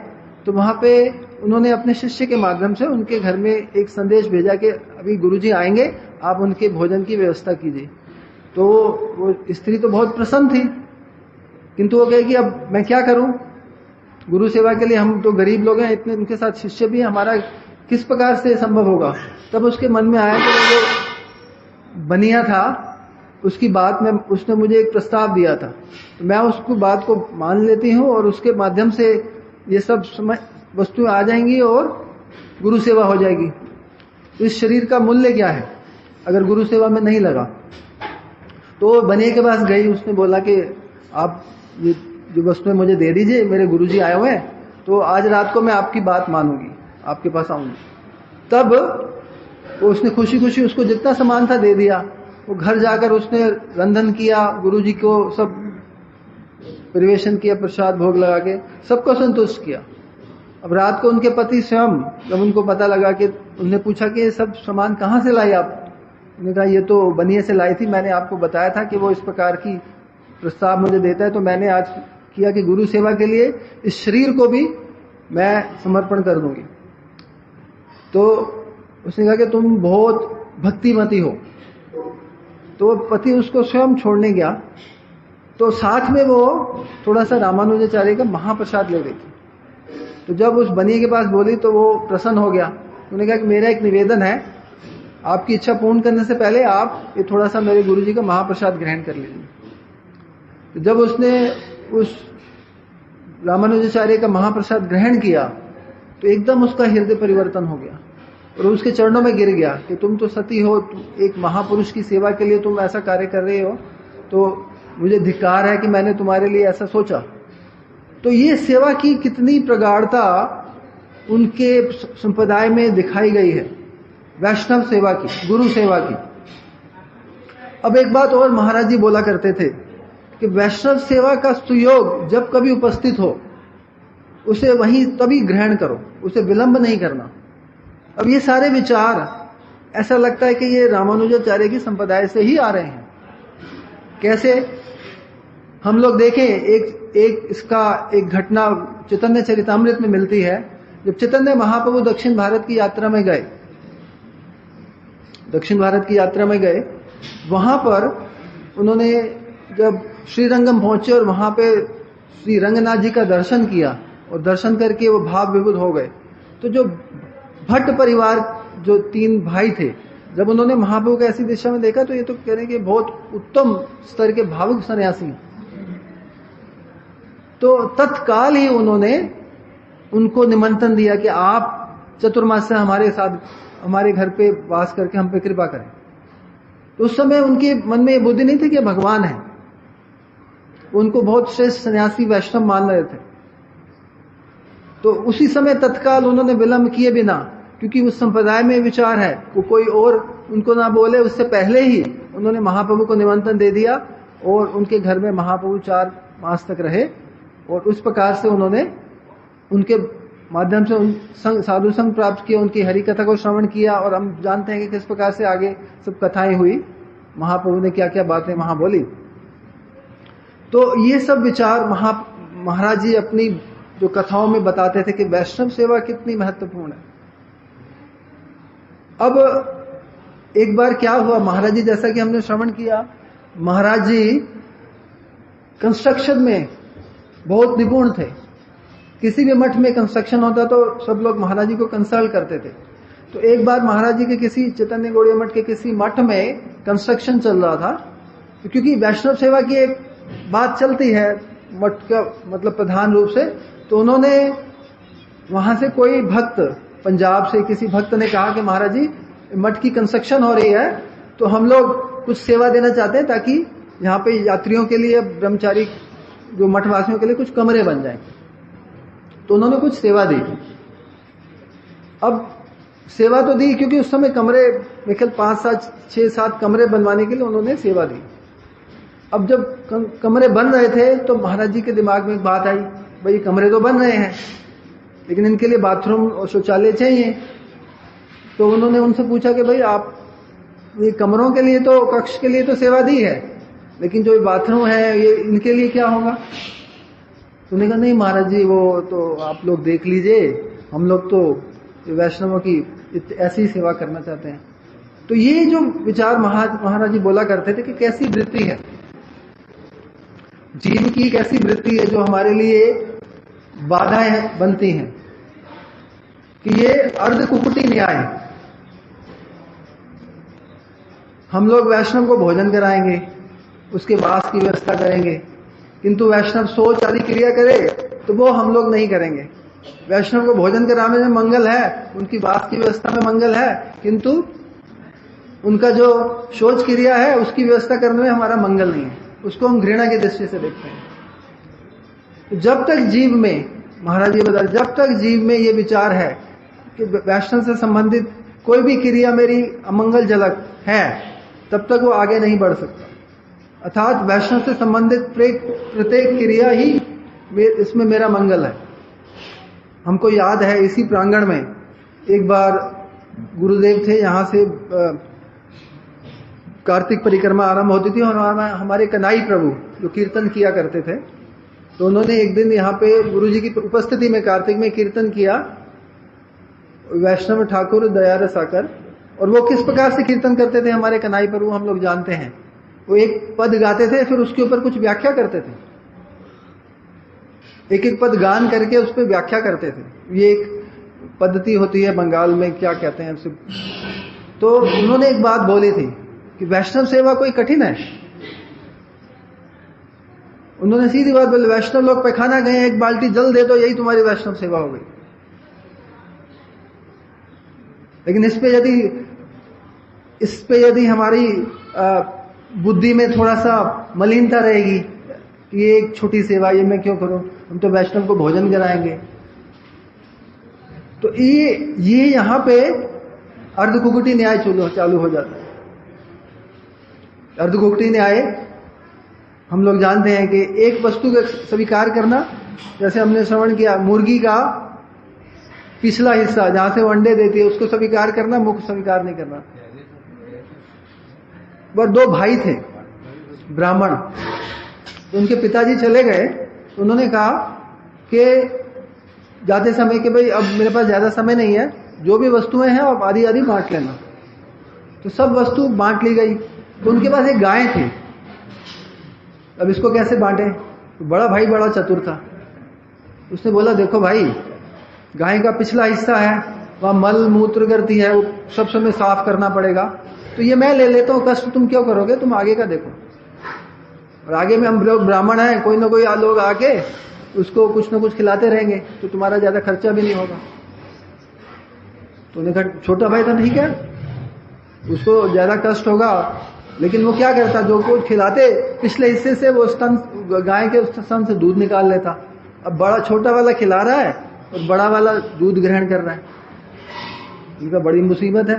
Speaker 4: तो वहां पे उन्होंने अपने शिष्य के माध्यम से उनके घर में एक संदेश भेजा कि अभी गुरुजी आएंगे, आप उनके भोजन की व्यवस्था कीजिए। तो वो स्त्री तो बहुत प्रसन्न थी, किंतु वो कहे कि अब मैं क्या करूं, गुरु सेवा के लिए हम तो गरीब लोग हैं, इतने उनके साथ शिष्य भी, हमारा किस प्रकार से संभव होगा। तब उसके मन में आया कि वो जो बनिया था उसकी बात में उसने मुझे एक प्रस्ताव दिया था, तो मैं उसको बात को मान लेती हूँ और उसके माध्यम से ये सब वस्तुएं आ जाएंगी और गुरु सेवा हो जाएगी। इस शरीर का मूल्य क्या है अगर गुरु सेवा में नहीं लगा। तो बनिए के पास गई, उसने बोला कि आप ये जो वस्तुएं मुझे दे दीजिए, मेरे गुरुजी आए हुए हैं, तो आज रात को मैं आपकी बात मानूंगी, आपके पास आऊंगी। तब उसने खुशी खुशी उसको जितना सामान था दे दिया। वो घर जाकर उसने रंधन किया, गुरुजी को सब परिवेशन किया, प्रसाद भोग लगा के सबको संतुष्ट किया। अब रात को उनके पति स्वयं जब उनको पता लगा कि उन्होंने पूछा कि ये सब सामान कहाँ से लाई आप, उन्होंने कहा ये तो बनिए से लाई थी, मैंने आपको बताया था कि वो इस प्रकार की प्रस्ताव मुझे देता है, तो मैंने आज किया कि गुरु सेवा के लिए इस शरीर को भी मैं समर्पण कर दूंगी। तो उसने कहा कि तुम बहुत भक्तिमती हो। तो पति उसको स्वयं छोड़ने गया, तो साथ में वो थोड़ा सा रामानुजाचार्य का महाप्रसाद ले गई थी। तो जब उस बनिए के पास बोली तो वो प्रसन्न हो गया। उन्होंने कहा कि मेरा एक निवेदन है, आपकी इच्छा पूर्ण करने से पहले आप ये थोड़ा सा मेरे गुरुजी का महाप्रसाद ग्रहण कर लीजिए। तो जब उसने उस रामानुजाचार्य का महाप्रसाद ग्रहण किया तो एकदम उसका हृदय परिवर्तन हो गया और उसके चरणों में गिर गया कि तुम तो सती हो, एक महापुरुष की सेवा के लिए तुम ऐसा कार्य कर रहे हो, तो मुझे धिक्कार है कि मैंने तुम्हारे लिए ऐसा सोचा। तो ये सेवा की कितनी प्रगाढ़ता उनके संप्रदाय में दिखाई गई है, वैष्णव सेवा की, गुरु सेवा की। अब एक बात और महाराज जी बोला करते थे कि वैष्णव सेवा का सुयोग जब कभी उपस्थित हो उसे वहीं तभी ग्रहण करो, उसे विलंब नहीं करना। अब ये सारे विचार ऐसा लगता है कि ये रामानुजाचार्य की संप्रदाय से ही आ रहे हैं। कैसे हम लोग देखें, इसका एक घटना चैतन्य चरितामृत में मिलती है। जब चैतन्य महाप्रभु दक्षिण भारत की यात्रा में गए, वहां पर उन्होंने जब श्रीरंगम पहुंचे और वहां पे श्री रंगनाथ जी का दर्शन किया और दर्शन करके वो भाव विभुत हो गए, तो जो भट्ट परिवार जो 3 भाई थे, जब उन्होंने महाप्रभु को ऐसी दिशा में देखा तो ये तो कह रहे हैं कि बहुत उत्तम स्तर के भावुक सन्यासी हैं। तो तत्काल ही उन्होंने उनको निमंत्रण दिया कि आप चतुर्मास से हमारे साथ हमारे घर पे वास करके हम पे कृपा करें। तो उस समय उनके मन में ये बुद्धि नहीं थी कि भगवान है, उनको बहुत श्रेष्ठ सन्यासी वैष्णव मान रहे थे। तो उसी समय तत्काल उन्होंने विलंब किए बिना, क्योंकि उस संप्रदाय में विचार है वो कोई और उनको ना बोले, उससे पहले ही उन्होंने महाप्रभु को निमंत्रण दे दिया और उनके घर में महाप्रभु 4 मास तक रहे और उस प्रकार से उन्होंने उनके माध्यम से उन साधु संग प्राप्त किया, उनकी हरि कथा को श्रवण किया और हम जानते हैं कि किस प्रकार से आगे सब कथाएं हुई, महाप्रभु ने क्या क्या बातें वहां बोली। तो ये सब विचार महाराज जी अपनी जो कथाओं में बताते थे कि वैष्णव सेवा कितनी महत्वपूर्ण है। अब एक बार क्या हुआ, महाराज जी जैसा कि हमने श्रवण किया, महाराज जी कंस्ट्रक्शन में बहुत निपुण थे। किसी भी मठ में कंस्ट्रक्शन होता तो सब लोग महाराज जी को कंसल्ट करते थे। तो एक बार महाराज जी के किसी चैतन्य गौड़ीय मठ के किसी मठ में कंस्ट्रक्शन चल रहा था, तो क्योंकि वैष्णव सेवा की एक बात चलती है मठ का मतलब प्रधान रूप से, तो उन्होंने वहां से कोई भक्त, पंजाब से किसी भक्त ने कहा कि महाराज जी मठ की कंस्ट्रक्शन हो रही है तो हम लोग कुछ सेवा देना चाहते हैं ताकि यहाँ पे यात्रियों के लिए, ब्रह्मचारी जो मठवासियों के लिए कुछ कमरे बन जाएं। तो उन्होंने कुछ सेवा दी। अब सेवा तो दी क्योंकि उस समय कमरे मेरे ख्याल 5, 6, 7 कमरे बनवाने के लिए उन्होंने सेवा दी। अब जब कमरे बन रहे थे तो महाराज जी के दिमाग में एक बात आई, भाई कमरे तो बन रहे हैं लेकिन इनके लिए बाथरूम और शौचालय चाहिए। तो उन्होंने उनसे पूछा कि भाई आप ये कमरों के लिए तो, कक्ष के लिए तो सेवा दी है, लेकिन जो बाथरूम है ये इनके लिए क्या होगा? तो उन्होंने कहा नहीं महाराज जी वो तो आप लोग देख लीजिए, हम लोग तो वैष्णवों की ऐसी सेवा करना चाहते हैं। तो ये जो विचार महाराज जी बोला करते थे कि कैसी वृत्ति है, जीव की एक ऐसी वृत्ति है जो हमारे लिए बाधाएं बनती हैं कि ये अर्ध कुकुटी न्याय। हम लोग वैष्णव को भोजन कराएंगे, उसके वास की व्यवस्था करेंगे, किंतु वैष्णव सोच आदि क्रिया करे तो वो हम लोग नहीं करेंगे। वैष्णव को भोजन कराने में मंगल है, उनकी वास की व्यवस्था में मंगल है, किंतु उनका जो शौच क्रिया है उसकी व्यवस्था करने में हमारा मंगल नहीं है, उसको हम घृणा की दृष्टि से देखते हैं। जब तक जीव में, महाराज जी बता, जब तक जीव में ये विचार है कि वैष्णव से संबंधित कोई भी क्रिया मेरी अमंगलजनक है, तब तक वो आगे नहीं बढ़ सकता। अर्थात वैष्णव से संबंधित प्रत्येक क्रिया ही इसमें मेरा मंगल है। हमको याद है इसी प्रांगण में एक बार गुरुदेव थे, यहाँ से कार्तिक परिक्रमा आरंभ होती थी और हमारे कन्हई प्रभु जो कीर्तन किया करते थे, तो उन्होंने एक दिन यहाँ पे गुरुजी की उपस्थिति में कार्तिक में कीर्तन किया, वैष्णव ठाकुर दयारस आकर। और वो किस प्रकार से कीर्तन करते थे हमारे कन्हई प्रभु हम लोग जानते हैं। वो एक पद गाते थे, फिर उसके ऊपर कुछ व्याख्या करते थे, एक एक पद गान करके उस पर व्याख्या करते थे। ये एक पद्धति होती है बंगाल में, क्या कहते हैं उसे। तो उन्होंने एक बात बोली थी कि वैष्णव सेवा कोई कठिन है। उन्होंने सीधी बात बोली, वैष्णव लोग पैखाना गए, एक बाल्टी जल दे दो, यही तुम्हारी वैष्णव सेवा हो गई। लेकिन इस पे यदि हमारी बुद्धि में थोड़ा सा मलिनता रहेगी, ये एक छोटी सेवा, ये मैं क्यों करूं, हम तो वैष्णव को भोजन कराएंगे, तो ये यहां पे अर्धकुकुटी न्याय चालू हो जाता है। अर्धकुकुटी न्याय हम लोग जानते हैं कि एक वस्तु का स्वीकार करना, जैसे हमने श्रवण किया मुर्गी का पिछला हिस्सा जहां से वो अंडे देती है उसको स्वीकार करना, मुख स्वीकार नहीं करना। वह 2 भाई थे ब्राह्मण, तो उनके पिताजी चले गए, तो उन्होंने कहा कि जाते समय कि भाई अब मेरे पास ज्यादा समय नहीं है, जो भी वस्तुएं हैं आप आधी आधी बांट लेना। तो सब वस्तु बांट ली गई। तो उनके पास एक गाय थी, अब इसको कैसे बांटे? तो बड़ा भाई बड़ा चतुर था, उसने बोला देखो भाई, गाय का पिछला हिस्सा है, वहां मल मूत्र करती है, वो सब समय साफ करना पड़ेगा, तो ये मैं ले लेता हूँ, कष्ट तुम क्यों करोगे, तुम आगे का देखो। और आगे में हम लोग ब्राह्मण हैं, कोई ना कोई लोग आके उसको कुछ ना कुछ खिलाते रहेंगे, तो तुम्हारा ज्यादा खर्चा भी नहीं होगा। तो उन्हें कहा, छोटा भाई था, ठीक है, उसको ज्यादा कष्ट होगा, लेकिन वो क्या करता, जो कुछ खिलाते पिछले हिस्से से वो स्तन, गाय के स्तन से दूध निकाल लेता। अब बड़ा छोटा वाला खिला रहा है और बड़ा वाला दूध ग्रहण कर रहा है, इनका बड़ी मुसीबत है।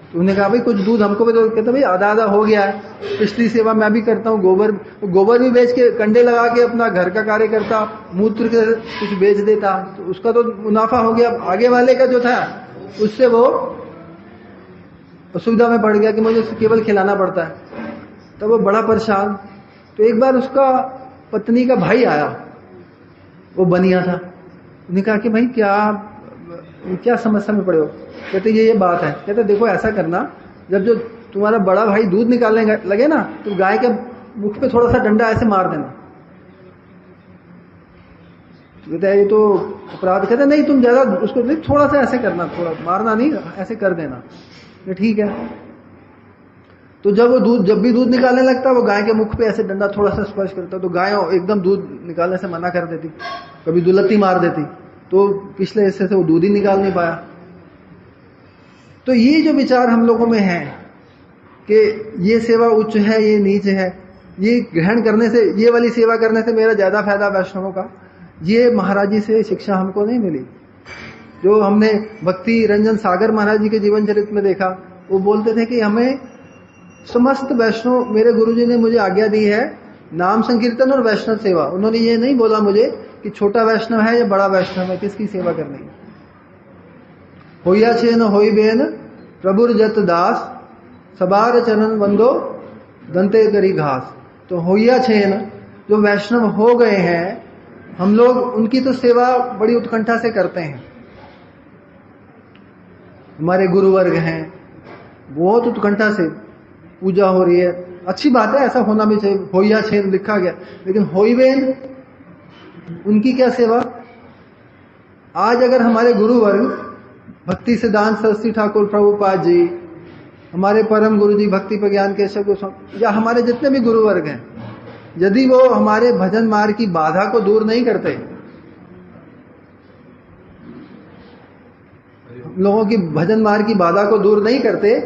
Speaker 4: तो उन्होंने कहा भाई कुछ दूध हमको भी दो। कहता भाई आधा आधा हो गया है, पिछली सेवा मैं भी करता हूँ, गोबर भी बेच के, कंडे लगा के अपना घर का कार्य करता, मूत्र के कुछ बेच देता, तो उसका तो मुनाफा हो गया। आगे वाले का जो था उससे वो असुविधा में पड़ गया कि मुझे केवल खिलाना पड़ता है, तब वो बड़ा परेशान। तो एक बार उसका पत्नी का भाई आया, वो बनिया था, उन्होंने कहा कि भाई क्या समस्या में पड़े हो? कहते ये बात है। कहते देखो ऐसा करना, जब जो तुम्हारा बड़ा भाई दूध निकालने लगे ना, तो गाय के मुख पे थोड़ा सा डंडा ऐसे मार देना। कहते ये तो अपराध। कहते नहीं, तुम ज्यादा उसको नहीं, थोड़ा सा ऐसे करना, थोड़ा मारना नहीं, ऐसे कर देना। ठीक है। तो जब भी दूध निकालने लगता, वो गाय के मुख पे ऐसे डंडा थोड़ा सा स्पर्श करता, तो गाय एकदम दूध निकालने से मना कर देती, कभी दुलत्ती मार देती, तो पिछले हिस्से से वो दूध ही निकाल नहीं पाया। तो ये जो विचार हम लोगों में है कि ये सेवा उच्च है, ये नीच है, ये ग्रहण करने से, ये वाली सेवा करने से मेरा ज्यादा फायदा वैष्णवों का, ये महाराज जी से शिक्षा हमको नहीं मिली। जो हमने भक्ति रंजन सागर महाराज जी के जीवन चरित्र में देखा, वो बोलते थे कि हमें समस्त वैष्णव, मेरे गुरुजी ने मुझे आज्ञा दी है नाम संकीर्तन और वैष्णव सेवा। उन्होंने ये नहीं बोला मुझे कि छोटा वैष्णव है या बड़ा वैष्णव है, किसकी सेवा करनी है। होइया छेन होई बेन प्रभुर जत दास, सबार चरण बंदो दंते करी घास। तो होइया छेन जो वैष्णव हो गए हैं, हम लोग उनकी तो सेवा बड़ी उत्कंठा से करते हैं। हमारे गुरुवर्ग हैं, बहुत उत्कंठा से पूजा हो रही है, अच्छी बात है, ऐसा होना भी चाहिए। होइया छेन लिखा गया, लेकिन होइबेन उनकी क्या सेवा। आज अगर हमारे गुरुवर्ग भक्ति सिद्धांत सरस्वती ठाकुर प्रभुपाद जी, हमारे परम गुरु जी भक्ति प्रज्ञान केशव गोस्वामी, या हमारे जितने भी गुरुवर्ग हैं, यदि वो हमारे भजन मार्ग की बाधा को दूर नहीं करते, हम लोगों की भजन मार्ग की बाधा को दूर नहीं करते,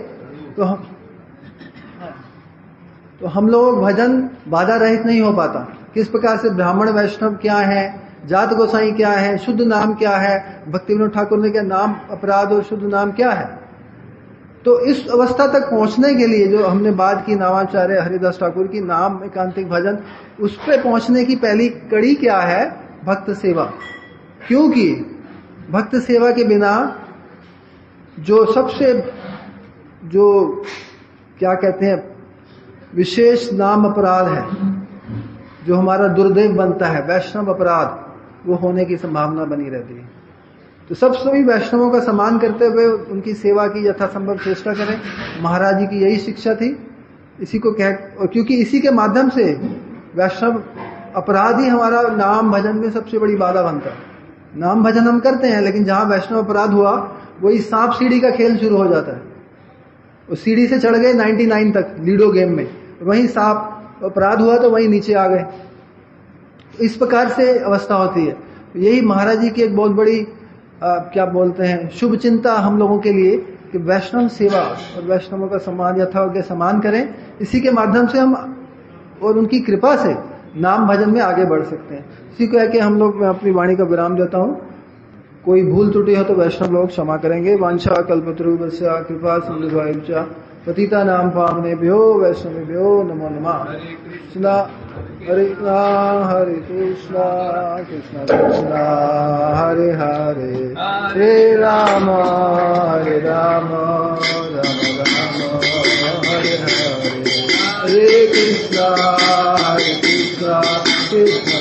Speaker 4: तो हम लोग भजन बाधा रहित नहीं हो पाता। किस प्रकार से ब्राह्मण वैष्णव क्या है, जात गोसाई क्या है, शुद्ध नाम क्या है, भक्ति विनोद ठाकुर ने क्या नाम अपराध और शुद्ध नाम क्या है। तो इस अवस्था तक पहुंचने के लिए जो हमने बात की नामाचार्य हरिदास ठाकुर की नाम एकांतिक भजन, उस पर पहुंचने की पहली कड़ी क्या है, भक्त सेवा। क्योंकि भक्त सेवा के बिना जो सबसे जो क्या कहते हैं विशेष नाम अपराध है, जो हमारा दुर्दैव बनता है वैष्णव अपराध, वो होने की संभावना बनी रहती है। तो सभी वैष्णवों का सम्मान करते हुए उनकी सेवा की यथासंभव चेष्टा करें। महाराज जी की यही शिक्षा थी, इसी को और क्योंकि इसी के माध्यम से वैष्णव अपराध ही हमारा नाम भजन में सबसे बड़ी बाधा बनता है। नाम भजन हम करते हैं, लेकिन जहां वैष्णव अपराध हुआ वही सांप सीढ़ी का खेल शुरू हो जाता है। वो सीढ़ी से चढ़ गए 99 तक लीडो गेम में, वहीं सांप अपराध हुआ तो वहीं नीचे आ गए। इस प्रकार से अवस्था होती है। यही महाराज जी की एक बहुत बड़ी क्या बोलते हैं शुभ चिंता हम लोगों के लिए कि वैष्णव सेवा और वैष्णवों का सम्मान यथायोग्य सम्मान करें। इसी के माध्यम से हम और उनकी कृपा से नाम भजन में आगे बढ़ सकते हैं। इसी को है कि हम लोग, मैं अपनी वाणी का विराम देता हूँ। कोई भूल त्रुटि हो तो वैष्णव लोग क्षमा करेंगे। वांछा कल्पतरुभ्यश्च कृपा सिंधुभ्यो पतिता नाम पावनेभ्यो वैष्णवेभ्यो नमो नमः। कृष्ण हरे हरे कृष्ण कृष्ण कृष्ण हरे हरे, हरे राम राम राम हरे हरे, हरे कृष्ण कृष्ण